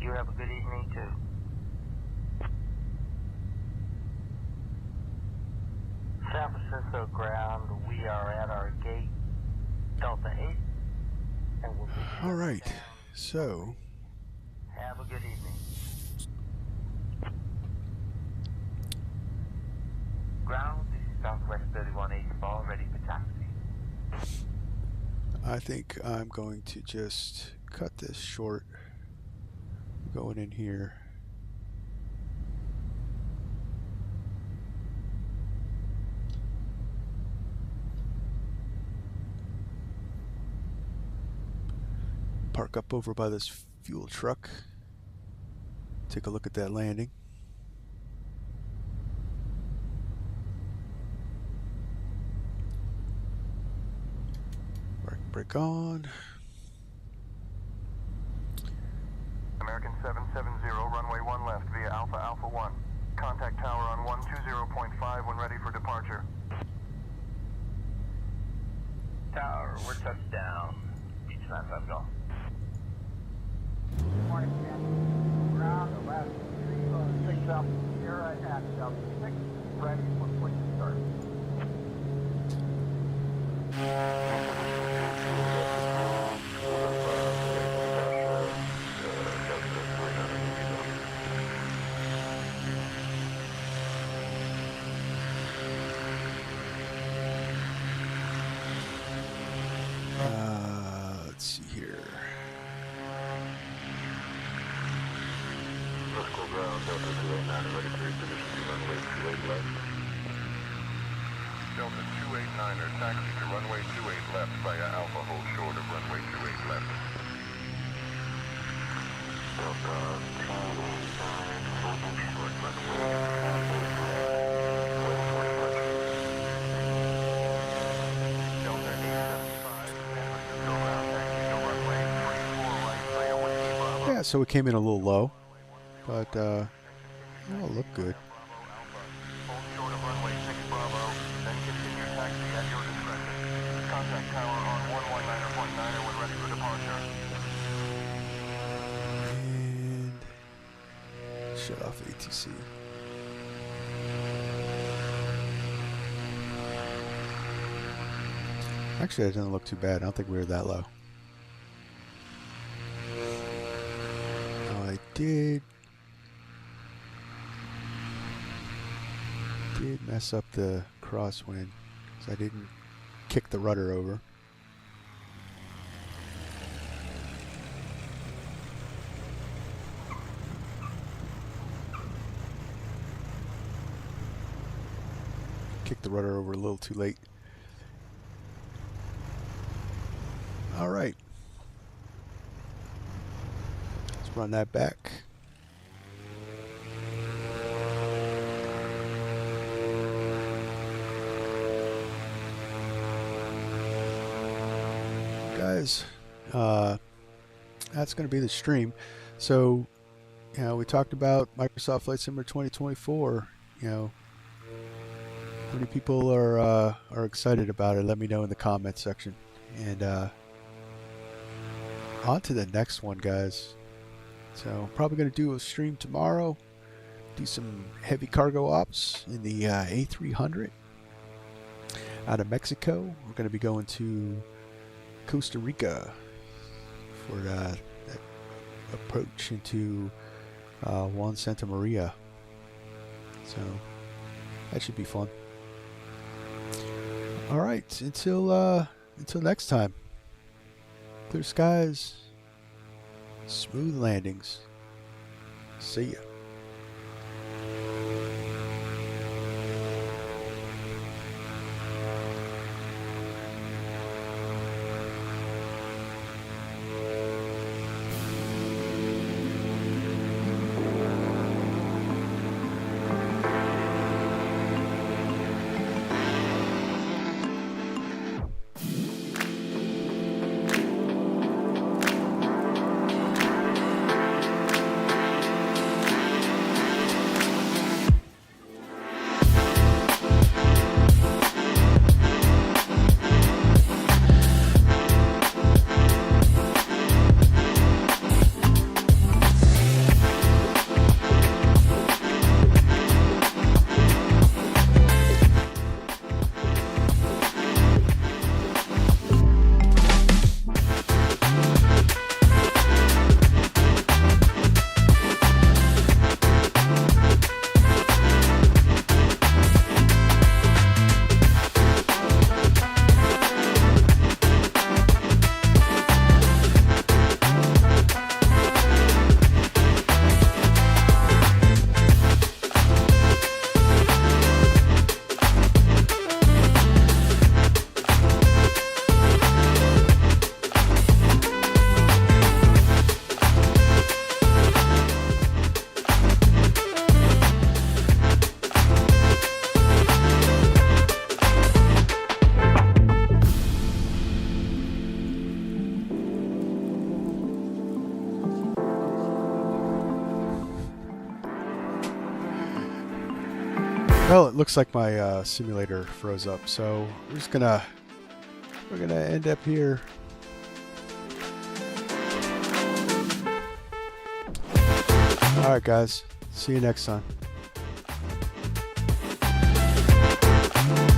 You have a good evening too. San Francisco ground, we are at our gate Delta 8, and we'll be All right. down. So, Have a good evening. Ground, this is Southwest 3184, ready for taxi. I think I'm going to just cut this short. Going in here. Park up over by this fuel truck. Take a look at that landing. Brake on. American 770, runway 1 left via Alpha Alpha 1. Contact tower on 120.5 when ready for departure. Tower, we're touchdown. Beach 95 Golf. Morning, man. Ground, the last 6 up, Sierra at 6, ready for quick start. Let's see here. Vertical ground, Delta 289, ready for reposition to runway 28 left. Delta 289er, taxi to runway 28 left via Alpha, hold short of runway 28 left. Delta 289, holding short runway 28 Yeah, so it came in a little low, but it'll look good. Hold short of runway 6 Bravo, then continue taxi at your discretion. Contact tower on 119.9er when ready for departure. And shut off ATC. Actually, it doesn't look too bad. I don't think we were that low. I did mess up the crosswind because I didn't kick the rudder over. Kicked the rudder over a little too late. All right. Let's run that back. Guys, that's going to be the stream. So, you know, we talked about Microsoft Flight Simulator 2024. You know, how many people are excited about it? Let me know in the comments section. And on to the next one, guys. So, probably going to do a stream tomorrow. do some heavy cargo ops in the A300 out of Mexico. We're going to be going to Costa Rica for that approach into Juan Santa Maria. So that should be fun. All right, until next time. Clear skies, smooth landings. See ya. Well, it looks like my simulator froze up, so we're gonna end up here. All right, guys. See you next time.